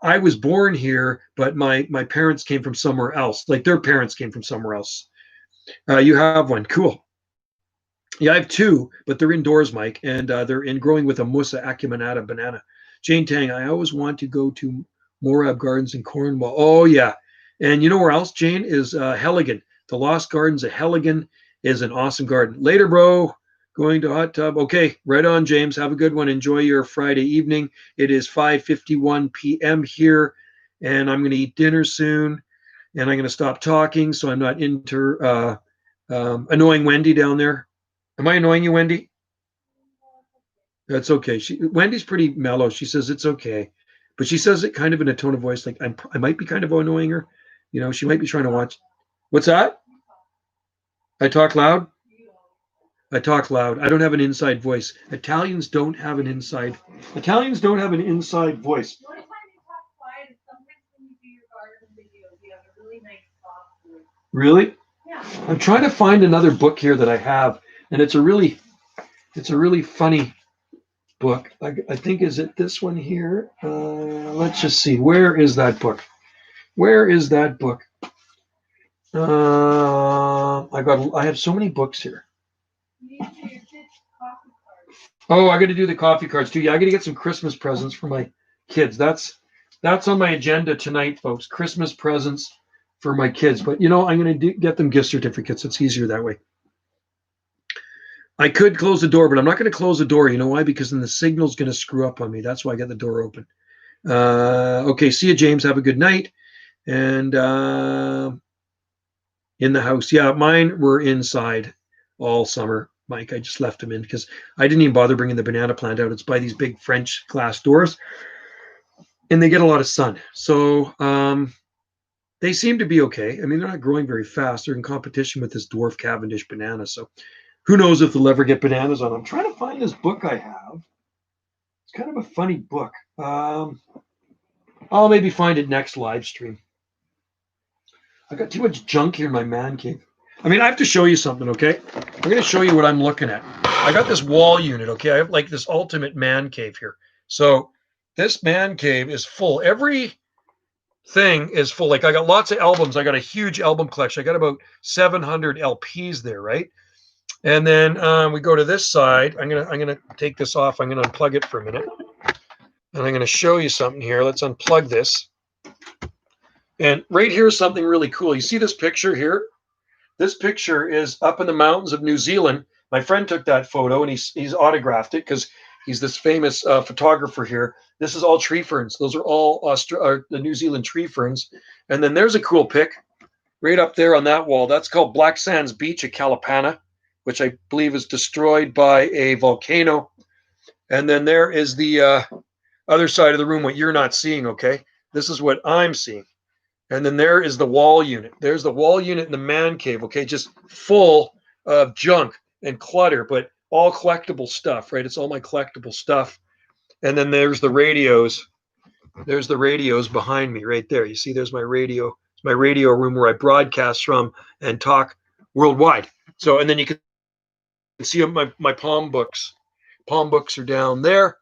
I was born here, but my parents came from somewhere else. Like their parents came from somewhere else. You have one, cool. Yeah, I have two, but they're indoors, Mike, and they're in growing with a Musa acuminata banana. Jane Tang, I always want to go to Morab Gardens in Cornwall. Oh, yeah. And you know where else, Jane, is Helligan. The Lost Gardens of Helligan is an awesome garden. Later, bro. Going to hot tub. Okay, right on, James. Have a good one. Enjoy your Friday evening. It is 5:51 p.m. here, and I'm going to eat dinner soon, and I'm going to stop talking so I'm not annoying Wendy down there. Am I annoying you, Wendy? That's okay. Wendy's pretty mellow. She says it's okay, but she says it kind of in a tone of voice like I might be kind of annoying her. She might be trying to watch. What's that? I talk loud. I talk loud. I don't have an inside voice. Italians don't have an inside voice. Really? Yeah. I'm trying to find another book here that I have, and it's a really funny book. I think, is it this one here? Let's just see. Where is that book? Where is that book? I have so many books here. Oh, I got to do the coffee cards too. Yeah, I got to get some Christmas presents for my kids. That's on my agenda tonight, folks. Christmas presents for my kids. But I'm going to get them gift certificates. It's easier that way. I could close the door, but I'm not going to close the door. You know why? Because then the signal's going to screw up on me. That's why I got the door open. Okay, see you, James. Have a good night. And in the house. Yeah, mine were inside all summer, Mike. I just left them in because I didn't even bother bringing the banana plant out. It's by these big French glass doors, and they get a lot of sun. So they seem to be okay. I mean, they're not growing very fast. They're in competition with this dwarf Cavendish banana. So who knows if they'll ever get bananas on them. I'm trying to find this book I have. It's kind of a funny book. I'll maybe find it next live stream. I got too much junk here in my man cave. I mean, I have to show you something, okay? I'm going to show you what I'm looking at. I got this wall unit, okay? I have like this ultimate man cave here. So this man cave is full. Every thing is full. Like I got lots of albums. I got a huge album collection. I got about 700 LPs there, right? And then we go to this side. I'm gonna take this off. I'm gonna unplug it for a minute, and I'm gonna show you something here. Let's unplug this. And right here is something really cool. You see this picture here? This picture is up in the mountains of New Zealand. My friend took that photo and he's autographed it because he's this famous photographer here. This is all tree ferns. Those are all the New Zealand tree ferns. And then there's a cool pic right up there on that wall. That's called Black Sands Beach at Kalapana, which I believe is destroyed by a volcano. And then there is the other side of the room, what you're not seeing, okay? This is what I'm seeing. And then there is the wall unit. There's the wall unit in the man cave, okay? Just full of junk and clutter, but all collectible stuff, right? It's all my collectible stuff. And then there's the radios. There's the radios behind me right there. You see, there's my radio. It's my radio room where I broadcast from and talk worldwide. So, and then you can see my palm books. Palm books are down there.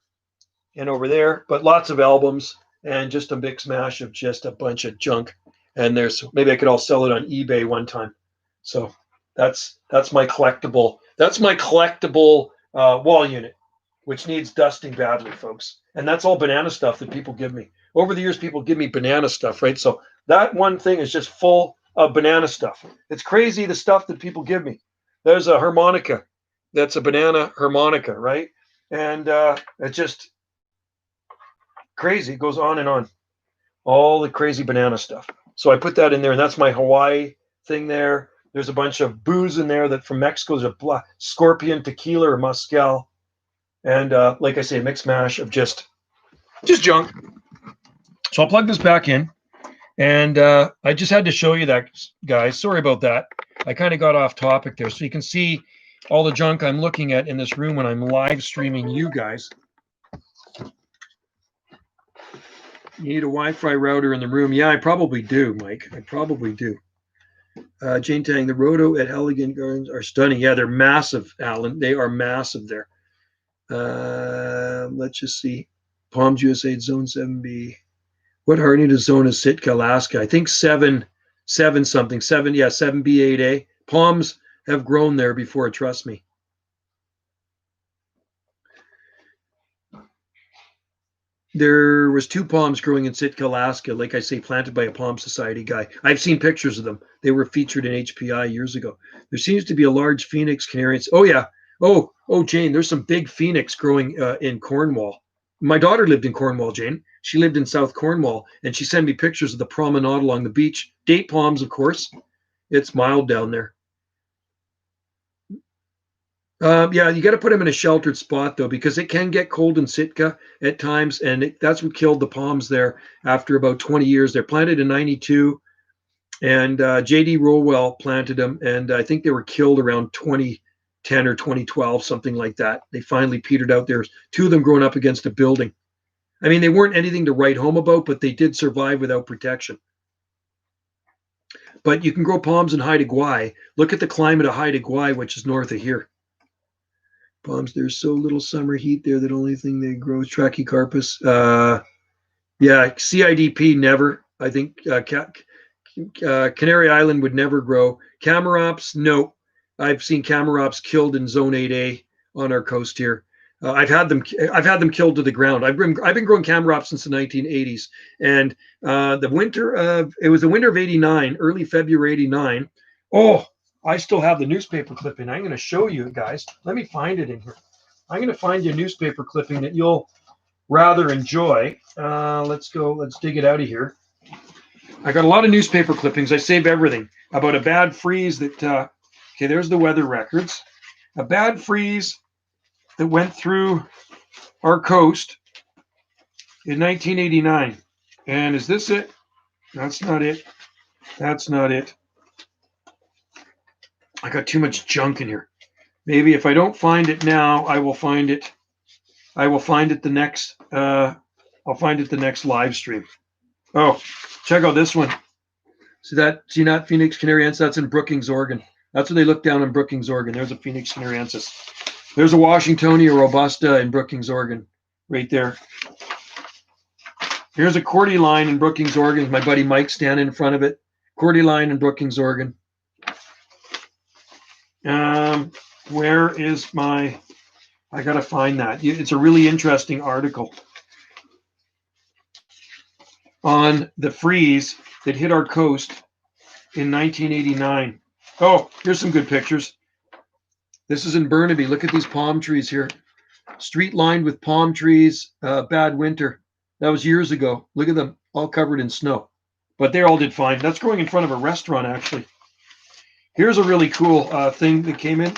and over there, but lots of albums and just a mix mash of just a bunch of junk. And there's maybe I could all sell it on eBay one time. So that's my collectible. That's my collectible wall unit, which needs dusting badly, folks. And that's all banana stuff that people give me. Over the years, people give me banana stuff, right? So that one thing is just full of banana stuff. It's crazy the stuff that people give me. There's a harmonica. That's a banana harmonica, right? And it's just crazy. It goes on and on. All the crazy banana stuff. So I put that in there, and that's my Hawaii thing there. There's a bunch of booze in there that from Mexico. There's a scorpion, tequila, or mezcal. And like I say, a mixed mash of just junk. So I'll plug this back in. And I just had to show you that, guys. Sorry about that. I kind of got off topic there. So you can see all the junk I'm looking at in this room when I'm live streaming you guys. You need a Wi-Fi router in the room. Yeah, I probably do, Mike. I probably do. Jane Tang, the Roto at Elegant Gardens are stunning. Yeah, they're massive, Alan. They are massive there. Let's just see. Palms USA Zone 7B. What Hearty to Zone is Sitka, Alaska? I think 7 something. 7B8A. Palms have grown there before, trust me. There was 2 palms growing in Sitka, Alaska, like I say, planted by a Palm Society guy. I've seen pictures of them. They were featured in HPI years ago. There seems to be a large Phoenix Canarian. Oh, yeah. Oh, Jane, there's some big Phoenix growing in Cornwall. My daughter lived in Cornwall, Jane. She lived in South Cornwall, and she sent me pictures of the promenade along the beach. Date palms, of course. It's mild down there. Yeah, you got to put them in a sheltered spot, though, because it can get cold in Sitka at times, and that's what killed the palms there after about 20 years. They're planted in 92, and J.D. Rowell planted them, and I think they were killed around 2010 or 2012, something like that. They finally petered out. There's 2 of them growing up against a building. I mean, they weren't anything to write home about, but they did survive without protection. But you can grow palms in Haida Gwaii. Look at the climate of Haida Gwaii, which is north of here. Palms, there's so little summer heat there that the only thing they grow is Trachycarpus. Yeah, CIDP never. I think Canary Island would never grow. Camarops, no. I've seen camarops killed in Zone 8A on our coast here. I've had them killed to the ground. I've been growing camarops since the 1980s, and it was the winter of '89, early February '89. Oh, I still have the newspaper clipping. I'm going to show you, guys. Let me find it in here. I'm going to find you a newspaper clipping that you'll rather enjoy. Let's go. Let's dig it out of here. I got a lot of newspaper clippings. I save everything about a bad freeze that. Okay, there's the weather records. A bad freeze that went through our coast in 1989. And is this it? That's not it. That's not it. I got too much junk in here. Maybe if I don't find it now, I will find it. I will find it the next. I'll find it the next live stream. Oh, check out this one. See that? See that Phoenix canariensis? That's in Brookings, Oregon. That's where they look down in Brookings, Oregon. There's a Phoenix canariensis. There's a Washingtonia robusta in Brookings, Oregon, right there. Here's a cordyline in Brookings, Oregon. My buddy Mike standing in front of it. Cordyline in Brookings, Oregon. Where is my? I gotta find that. It's a really interesting article on the freeze that hit our coast in 1989. Oh, here's some good pictures. This is in Burnaby. Look at these palm trees here. Street lined with palm trees. Bad winter. That was years ago. Look at them, all covered in snow. But they all did fine. That's growing in front of a restaurant, actually. Here's a really cool thing that came in,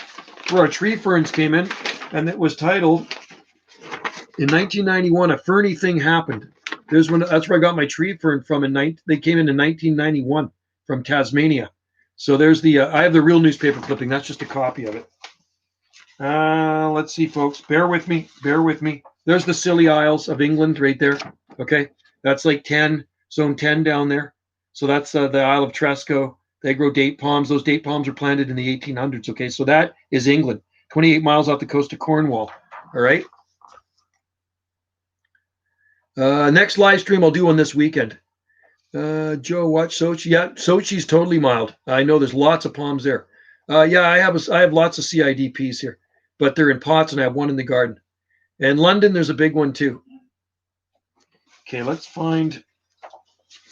where our tree ferns came in, and it was titled, in 1991, a ferny thing happened. That's where I got my tree fern from. They came in 1991 from Tasmania. So there's the, I have the real newspaper clipping. That's just a copy of it. Let's see, folks. Bear with me. Bear with me. There's the Scilly Isles of England right there. Okay. That's like zone 10 down there. So that's the Isle of Tresco. They grow date palms. Those date palms were planted in the 1800s. Okay. So that is England, 28 miles off the coast of Cornwall. All right. Next live stream I'll do on this weekend. Joe, watch Sochi. Yeah, Sochi's totally mild. I know there's lots of palms there. Yeah, I have lots of CIDPs here, but they're in pots, and I have one in the garden. And London, there's a big one too. Okay, let's find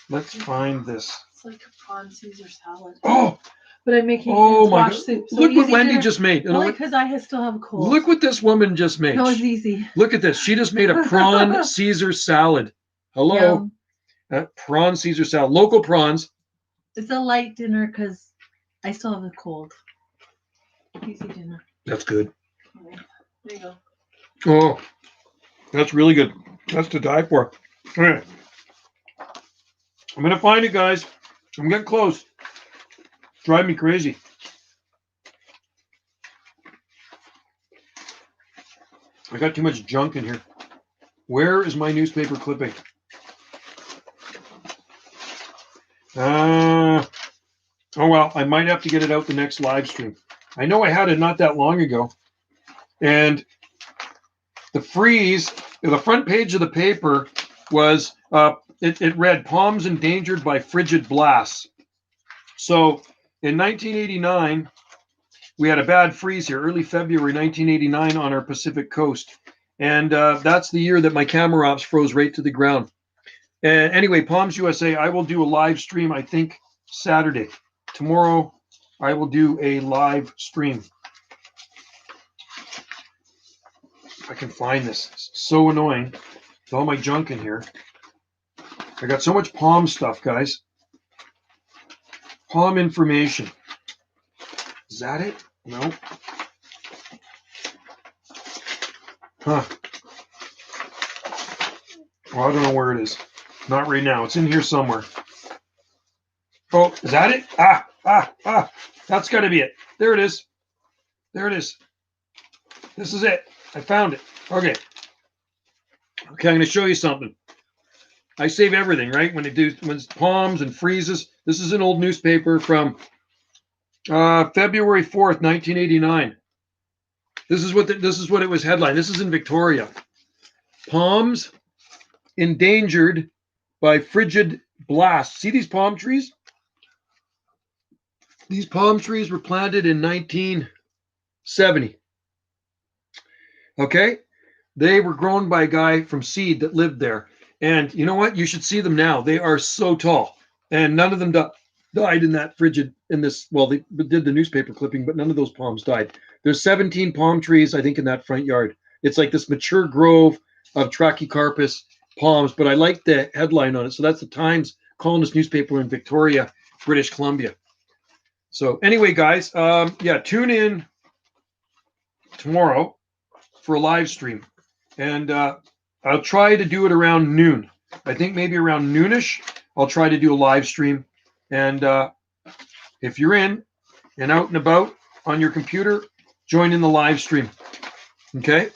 this. It's like a prawn Caesar salad. Oh, but I'm making squash soup. So look what Wendy just made. Only because I still have a cold. Look what this woman just made. That was easy. Look at this. She just made a prawn Caesar salad. Hello. Prawn Caesar salad. Local prawns. It's a light dinner because I still have a cold. Easy dinner. That's good. Okay. There you go. Oh, that's really good. That's to die for. All right. I'm going to find it, guys. I'm getting close. Drive me crazy. I got too much junk in here. Where is my newspaper clipping? Oh, well, I might have to get it out the next live stream. I know I had it not that long ago. And the front page of the paper was, it read, Palms Endangered by Frigid Blasts. So in 1989, we had a bad freeze here, early February 1989 on our Pacific coast. And that's the year that my camera ops froze right to the ground. And anyway, Palms USA, I will do a live stream, I think, Saturday. Tomorrow, I will do a live stream. If I can find this. It's so annoying with all my junk in here. I got so much palm stuff, guys. Palm information. Is that it? No. Huh. Well, I don't know where it is. Not right now. It's in here somewhere. Oh, is that it? That's got to be it. There it is. There it is. This is it. I found it. Okay. Okay, I'm going to show you something. I save everything, right? When it's palms and freezes. This is an old newspaper from February 4th, 1989. This is what it was headlined. This is in Victoria. Palms endangered by frigid blasts. See these palm trees? These palm trees were planted in 1970. Okay? They were grown by a guy from seed that lived there. And you know what? You should see them now. They are so tall. And none of them died in that frigid, well, they did the newspaper clipping, but none of those palms died. There's 17 palm trees, I think, in that front yard. It's like this mature grove of Trachycarpus palms, but I like the headline on it. So that's the Times columnist newspaper in Victoria, British Columbia. So anyway, guys, tune in tomorrow for a live stream. And I'll try to do it around noon. I think maybe around noonish, I'll try to do a live stream. And if you're in and out and about on your computer, join in the live stream. Okay?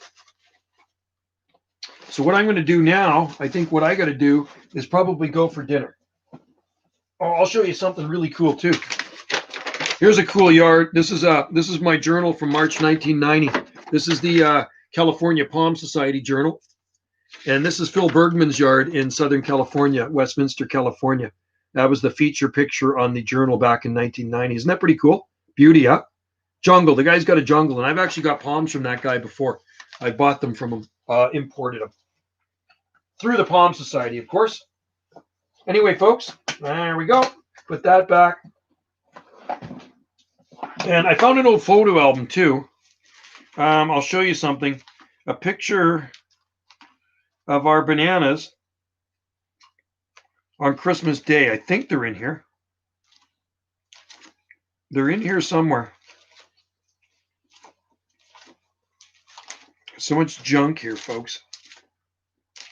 So what I'm going to do now, I think what I got to do is probably go for dinner. Oh, I'll show you something really cool too. Here's a cool yard. This is my journal from March 1990. This is the California Palm Society journal. And this is Phil Bergman's yard in Southern California, Westminster, California. That was the feature picture on the journal back in 1990. Isn't that pretty cool? Beauty, huh? Jungle. The guy's got a jungle, and I've actually got palms from that guy before. I bought them from him, imported them. Through the Palm Society, of course. Anyway, folks, there we go. Put that back. And I found an old photo album, too. I'll show you something. A picture of our bananas on Christmas Day. I think they're in here. They're in here somewhere. So much junk here, folks.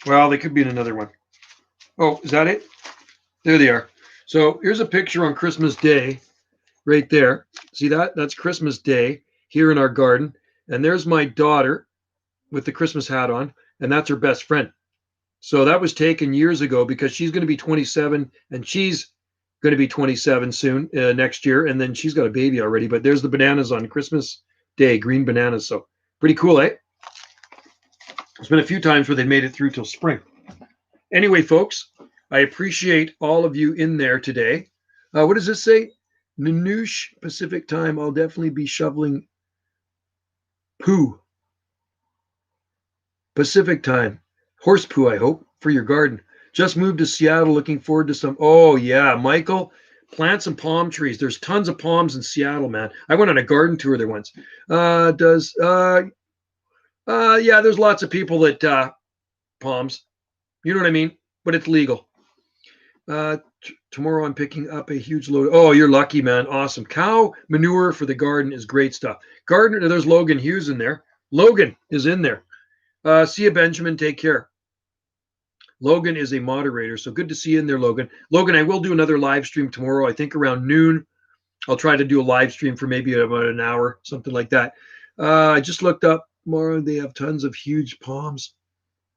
Well, they could be in another one. Oh, is that it? There they are. So here's a picture on Christmas Day right there. See that? That's Christmas Day here in our garden. And there's my daughter with the Christmas hat on, and that's her best friend. So that was taken years ago because she's going to be 27 and she's going to be 27 soon, next year. And then she's got a baby already, but there's the bananas on Christmas Day, green bananas. So pretty cool, eh? There's been a few times where they made it through till spring. Anyway, folks, I appreciate all of you in there today. What does this say? Nanoosh Pacific time. I'll definitely be shoveling poo. Pacific time. Horse poo, I hope, for your garden. Just moved to Seattle. Looking forward to some. Oh, yeah. Michael, plant some palm trees. There's tons of palms in Seattle, man. I went on a garden tour there once. Yeah, there's lots of people that palms. You know what I mean? But it's legal. Tomorrow I'm picking up a huge load. Oh, you're lucky, man. Awesome. Cow manure for the garden is great stuff. Gardener, there's Logan Hughes in there. Logan is in there. See you, Benjamin. Take care. Logan is a moderator, so good to see you in there, Logan. Logan, I will do another live stream tomorrow. I think around noon. I'll try to do a live stream for maybe about an hour, something like that. I just looked up more. They have tons of huge palms.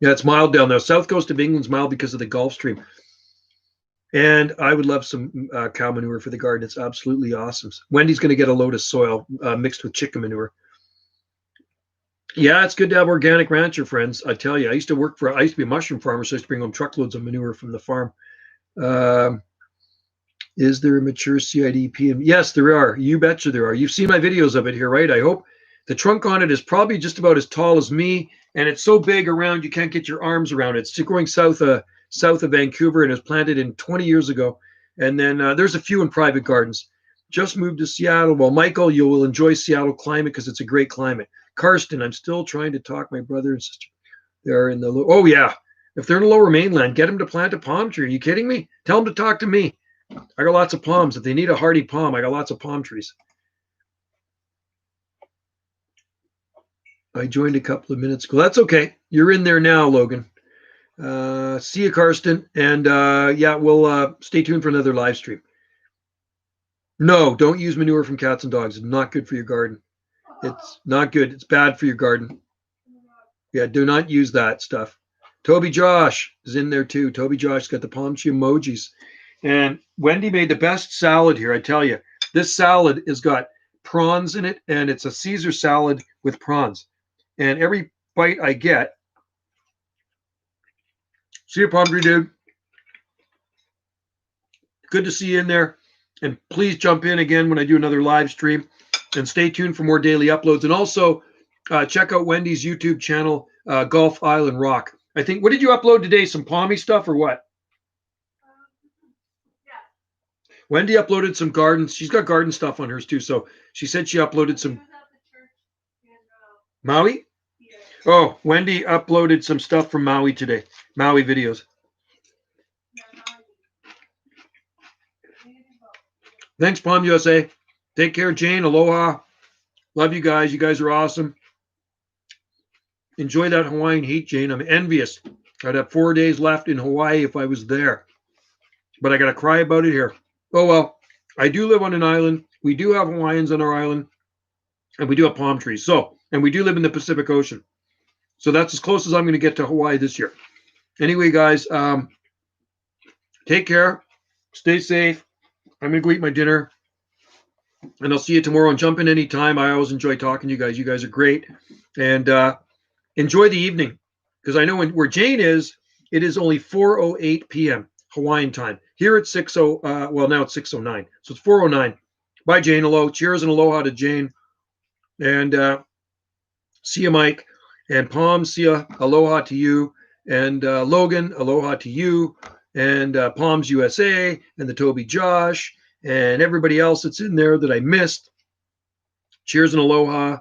Yeah, it's mild down there. South coast of England's mild because of the Gulf Stream. And I would love some cow manure for the garden. It's absolutely awesome. Wendy's going to get a load of soil mixed with chicken manure. Yeah, it's good to have organic rancher friends. I tell you, I used to be a mushroom farmer, so I used to bring home truckloads of manure from the farm. Is there a mature CID PM? Yes, there are. You betcha there are. You've seen my videos of it here, right? I hope. The trunk on it is probably just about as tall as me, and it's so big around you can't get your arms around it. It's growing south of Vancouver, and it was planted in 20 years ago. And then there's a few in private gardens. Just moved to Seattle. Well, Michael, you will enjoy Seattle climate because it's a great climate. Karsten, I'm still trying to talk my brother and sister. They're in the oh yeah. If they're in the lower mainland, get them to plant a palm tree. Are you kidding me? Tell them to talk to me. I got lots of palms. If they need a hardy palm, I got lots of palm trees. I joined a couple of minutes ago. That's okay. You're in there now, Logan. See you, Karsten. And yeah, we'll stay tuned for another live stream. No, don't use manure from cats and dogs. It's not good for your garden. It's not good. It's bad for your garden. Yeah, do not use that stuff. Toby Josh is in there too. Toby Josh's got the palm tree emojis. And Wendy made the best salad here, I tell you. This salad has got prawns in it, and it's a Caesar salad with prawns. And every bite I get, see you, palm tree dude. Good to see you in there. And please jump in again when I do another live stream. And stay tuned for more daily uploads. And also check out Wendy's YouTube channel, Gulf Island Rock. I think, what did you upload today? Some palmy stuff or what? Yeah. Wendy uploaded some gardens. She's got garden stuff on hers too. So she said she uploaded some. Maui? Yeah. Oh, Wendy uploaded some stuff from Maui today. Maui videos. Thanks, Palm USA. Take care, Jane. Aloha. Love you guys. You guys are awesome. Enjoy that Hawaiian heat, Jane. I'm envious. I'd have 4 days left in Hawaii if I was there. But I got to cry about it here. Oh, well, I do live on an island. We do have Hawaiians on our island. And we do have palm trees. So, and we do live in the Pacific Ocean. So that's as close as I'm going to get to Hawaii this year. Anyway, guys, take care. Stay safe. I'm going to go eat my dinner. And I'll see you tomorrow and jump in anytime. I always enjoy talking to you guys. You guys are great. And enjoy the evening. Because I know where Jane is, it is only 4:08 p.m. Hawaiian time. Here it's 6:00. Well, now it's 6:09. So it's 4:09. Bye, Jane. Hello. Cheers and aloha to Jane. And see you, Mike. And Palm, see ya. Aloha to you. And Logan, aloha to you. And Palms USA and the Toby Josh and everybody else that's in there that I missed. Cheers and aloha.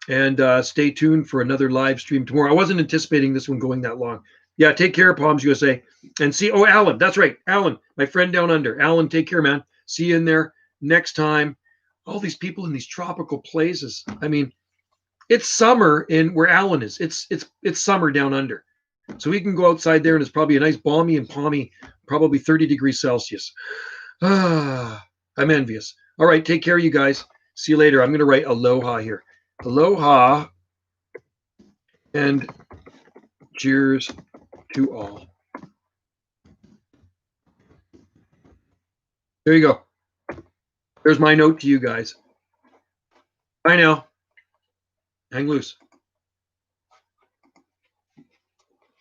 And stay tuned for another live stream tomorrow. I wasn't anticipating this one going that long. Yeah, take care, Palms USA. And see, oh, Alan, that's right. Alan, my friend down under. Alan, take care, man. See you in there next time. All these people in these tropical places. I mean, it's summer in where Alan is. It's summer down under. So we can go outside there and it's probably a nice balmy and palmy, probably 30 degrees Celsius. I'm envious. All right, take care, you guys. See you later. I'm going to write aloha here. Aloha and cheers to all. There you go. There's my note to you guys. Bye now. Hang loose.